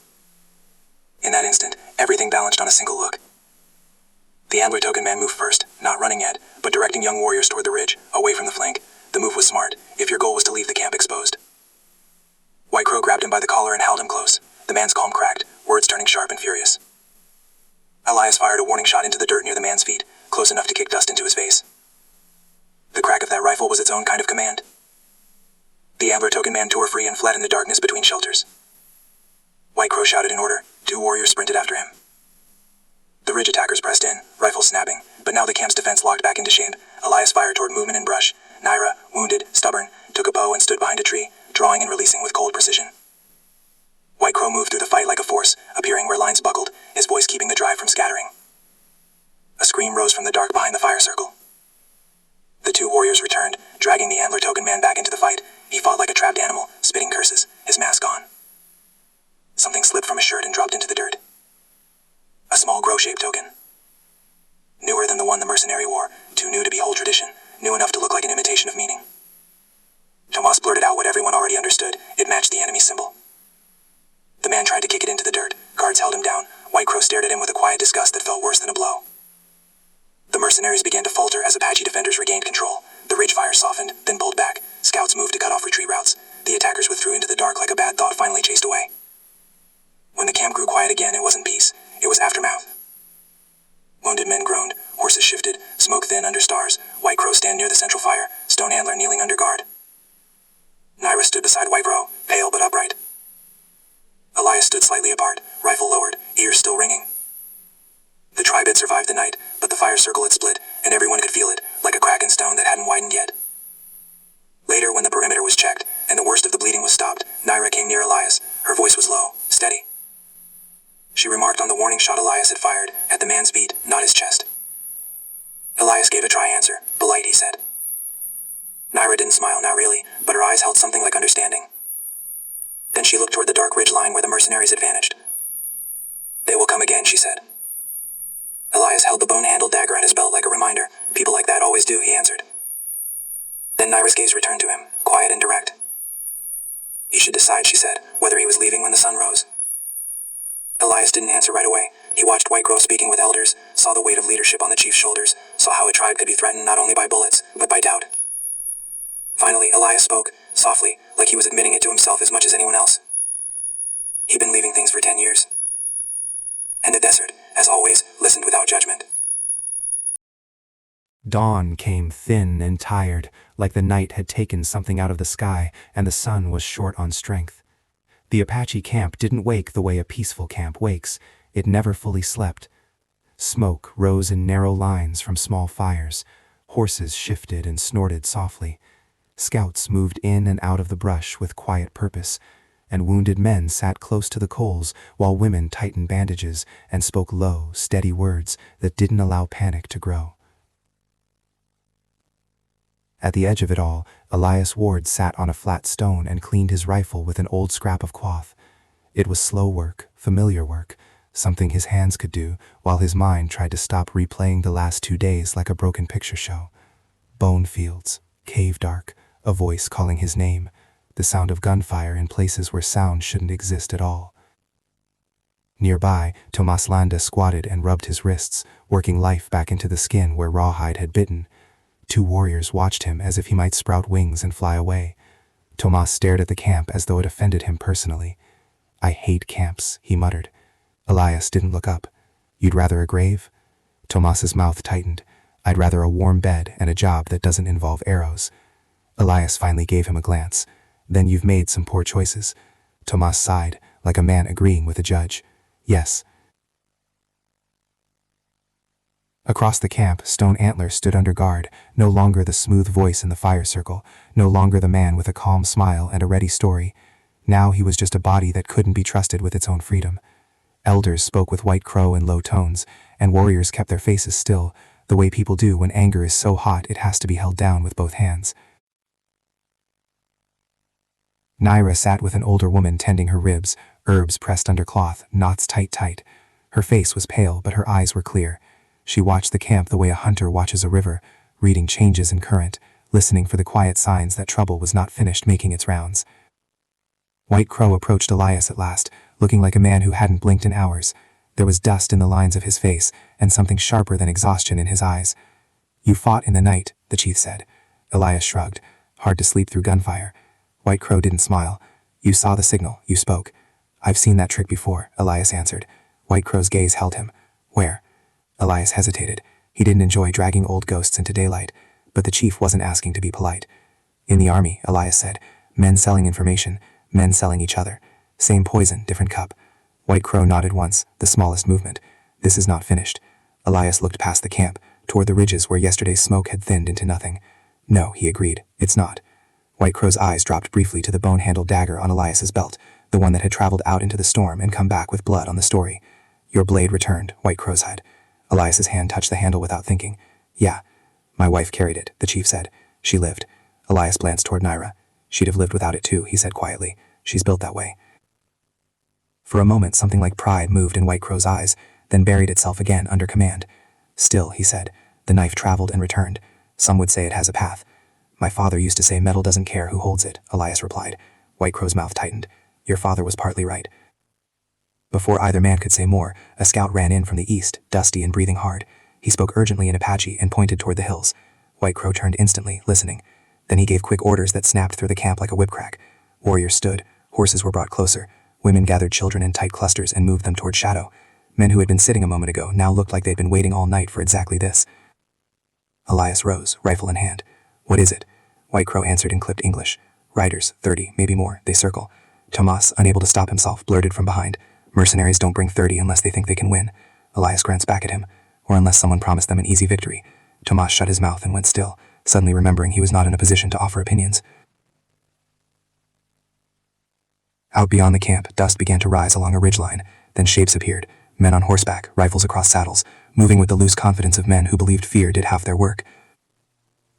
In that instant, everything balanced on a single look. The antler token man moved first, not running yet, but directing young warriors toward the ridge, away from the flank. The move was smart, if your goal was to leave the camp exposed. White Crow grabbed him by the collar and held him close. The man's calm cracked, words turning sharp and furious. Elias fired a warning shot into the dirt near the man's feet, close enough to kick dust into his face. The crack of that rifle was its own kind of command. The antler token man tore free and fled in the darkness between shelters. White Crow shouted an order. 2 warriors sprinted after him. The ridge attackers pressed in, rifles snapping, but now the camp's defense locked back into shape. Elias fired toward movement and brush. Naira, wounded, stubborn, took a bow and stood behind a tree, drawing and releasing with cold precision. White Crow moved through the fight like a force, appearing where lines buckled, his voice keeping the drive from scattering. A scream rose from the dark behind the fire circle. The 2 warriors returned, dragging the antler token man back into the fight. He fought like a trapped animal, spitting curses, his mask on. Something slipped from his shirt and dropped into the dirt. A small grow-shaped token. Newer than the one the mercenary wore, too new to be whole tradition, new enough to look like an imitation of meaning. Tomas blurted out what everyone already understood. It matched the enemy's symbol. The man tried to kick it into the dirt. Guards held him down. White Crow stared at him with a quiet disgust that felt worse than a blow. The mercenaries began to falter as Apache defenders regained control. The ridge fire softened, then pulled back. Scouts moved to cut off retreat routes. The attackers withdrew into the dark like a bad thought finally chased away. When the camp grew quiet again, it wasn't peace. It was aftermath. Wounded men groaned. Horses shifted. Smoke thin under stars. White Crow stand near the central fire. Stone antler kneeling under guard. Naira stood beside White Crow, pale but upright. Elias stood slightly apart, rifle lowered, ears still ringing. The tribe had survived the night, but the fire circle had split, and everyone could feel it, like a crack in stone that hadn't widened yet. Later, when the perimeter was checked, and the worst of the bleeding was stopped, Naira came near Elias. Her voice was low, steady. She remarked on the warning shot Elias had fired, at the man's beat, not his chest. Elias gave a dry answer. Polite, he said. Naira didn't smile, not really, but her eyes held something like understanding. Then she looked toward the dark ridge line where the mercenaries had vanished. They will come again, she said. Elias held the bone-handled dagger at his belt like a reminder. People like that always do, he answered. Then Naira's gaze returned to him, quiet and direct. He should decide, she said, whether he was leaving when the sun rose. Elias didn't answer right away. He watched White Crow speaking with elders, saw the weight of leadership on the chief's shoulders, saw how a tribe could be threatened not only by bullets, but by doubt. Finally, Elias spoke, softly, like he was admitting it to himself as much as anyone else. He'd been leaving things for 10 years. And the desert, as always, listened without judgment. Dawn came thin and tired, like the night had taken something out of the sky and the sun was short on strength. The Apache camp didn't wake the way a peaceful camp wakes. It never fully slept. Smoke rose in narrow lines from small fires. Horses shifted and snorted softly. Scouts moved in and out of the brush with quiet purpose, and wounded men sat close to the coals while women tightened bandages and spoke low, steady words that didn't allow panic to grow. At the edge of it all, Elias Ward sat on a flat stone and cleaned his rifle with an old scrap of cloth. It was slow work, familiar work, something his hands could do, while his mind tried to stop replaying the last 2 days like a broken picture show. Bone fields, cave dark, a voice calling his name, the sound of gunfire in places where sound shouldn't exist at all. Nearby, Tomas Landa squatted and rubbed his wrists, working life back into the skin where rawhide had bitten. 2 warriors watched him as if he might sprout wings and fly away. Tomas stared at the camp as though it offended him personally. "I hate camps," he muttered. Elias didn't look up. "You'd rather a grave?" Tomas's mouth tightened. "I'd rather a warm bed and a job that doesn't involve arrows." Elias finally gave him a glance. "Then you've made some poor choices." Tomas sighed, like a man agreeing with a judge. "Yes." Across the camp, Stone Antler stood under guard, no longer the smooth voice in the fire circle, no longer the man with a calm smile and a ready story. Now he was just a body that couldn't be trusted with its own freedom. Elders spoke with White Crow in low tones, and warriors kept their faces still, the way people do when anger is so hot it has to be held down with both hands. Naira sat with an older woman tending her ribs, herbs pressed under cloth, knots tight. Her face was pale, but her eyes were clear. She watched the camp the way a hunter watches a river, reading changes in current, listening for the quiet signs that trouble was not finished making its rounds. White Crow approached Elias at last, looking like a man who hadn't blinked in hours. There was dust in the lines of his face, and something sharper than exhaustion in his eyes. "You fought in the night," the chief said. Elias shrugged. "Hard to sleep through gunfire." White Crow didn't smile. "You saw the signal, you spoke." "I've seen that trick before," Elias answered. White Crow's gaze held him. "Where?" Elias hesitated. He didn't enjoy dragging old ghosts into daylight, but the chief wasn't asking to be polite. "In the army," Elias said. "Men selling information, men selling each other. Same poison, different cup." White Crow nodded once, the smallest movement. "This is not finished." Elias looked past the camp, toward the ridges where yesterday's smoke had thinned into nothing. "No," he agreed, "it's not." White Crow's eyes dropped briefly to the bone-handled dagger on Elias's belt, the one that had traveled out into the storm and come back with blood on the story. "Your blade returned," White Crow said. Elias's hand touched the handle without thinking. "Yeah. My wife carried it," the chief said. "She lived." Elias glanced toward Naira. "She'd have lived without it too," he said quietly. "She's built that way." For a moment, something like pride moved in White Crow's eyes, then buried itself again under command. "Still," he said, "the knife traveled and returned. Some would say it has a path." "My father used to say metal doesn't care who holds it," Elias replied. White Crow's mouth tightened. "Your father was partly right." Before either man could say more, a scout ran in from the east, dusty and breathing hard. He spoke urgently in Apache and pointed toward the hills. White Crow turned instantly, listening. Then he gave quick orders that snapped through the camp like a whip crack. Warriors stood. Horses were brought closer. Women gathered children in tight clusters and moved them toward shadow. Men who had been sitting a moment ago now looked like they'd been waiting all night for exactly this. Elias rose, rifle in hand. "What is it?" White Crow answered in clipped English. "Riders, 30, maybe more. They circle." Tomas, unable to stop himself, blurted from behind. "Mercenaries don't bring 30 unless they think they can win." Elias glanced back at him. or unless someone promised them an easy victory. Tomas shut his mouth and went still, suddenly remembering he was not in a position to offer opinions. Out beyond the camp, dust began to rise along a ridgeline. Then shapes appeared, men on horseback, rifles across saddles, moving with the loose confidence of men who believed fear did half their work.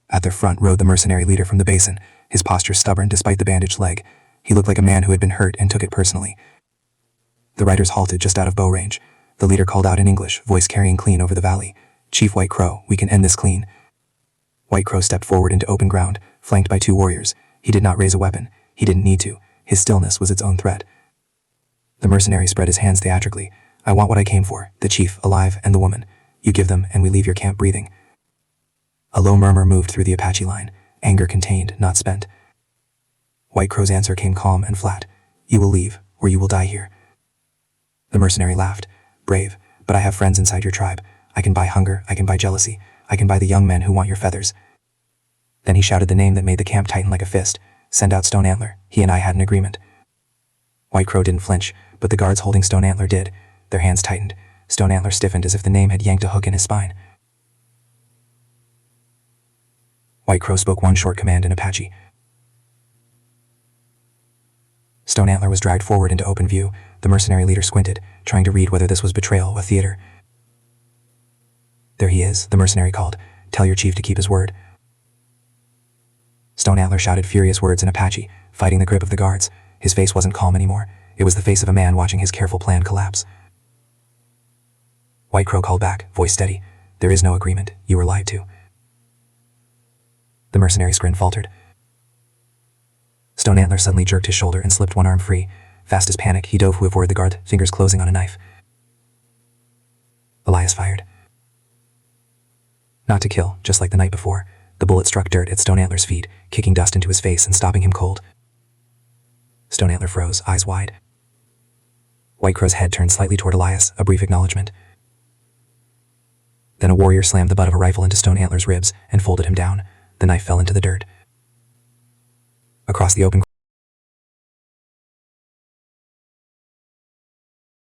At their front rode the mercenary leader from the basin, his posture stubborn despite the bandaged leg. He looked like a man who had been hurt and took it personally. The riders halted just out of bow range. The leader called out in English, voice carrying clean over the valley. "Chief White Crow, we can end this clean." White Crow stepped forward into open ground, flanked by 2 warriors. He did not raise a weapon. He didn't need to. His stillness was its own threat. The mercenary spread his hands theatrically. "I want what I came for, the chief, alive, and the woman. You give them, and we leave your camp breathing." A low murmur moved through the Apache line, anger contained, not spent. White Crow's answer came calm and flat. "You will leave, or you will die here." The mercenary laughed. "Brave, but I have friends inside your tribe. I can buy hunger, I can buy jealousy, I can buy the young men who want your feathers." Then he shouted the name that made the camp tighten like a fist. "Send out Stone Antler. He and I had an agreement." White Crow didn't flinch, but the guards holding Stone Antler did. Their hands tightened. Stone Antler stiffened as if the name had yanked a hook in his spine. White Crow spoke one short command in Apache. Stone Antler was dragged forward into open view. The mercenary leader squinted, trying to read whether this was betrayal or theater. "There he is," the mercenary called. "Tell your chief to keep his word." Stone Antler shouted furious words in Apache, fighting the grip of the guards. His face wasn't calm anymore. It was the face of a man watching his careful plan collapse. White Crow called back, voice steady. "There is no agreement. You were lied to." The mercenary's grin faltered. Stone Antler suddenly jerked his shoulder and slipped one arm free. Fast as panic, he dove to avoid the guard, fingers closing on a knife. Elias fired. Not to kill, just like the night before. The bullet struck dirt at Stone Antler's feet, kicking dust into his face and stopping him cold. Stone Antler froze, eyes wide. White Crow's head turned slightly toward Elias, a brief acknowledgement. Then a warrior slammed the butt of a rifle into Stone Antler's ribs and folded him down. The knife fell into the dirt. Across the open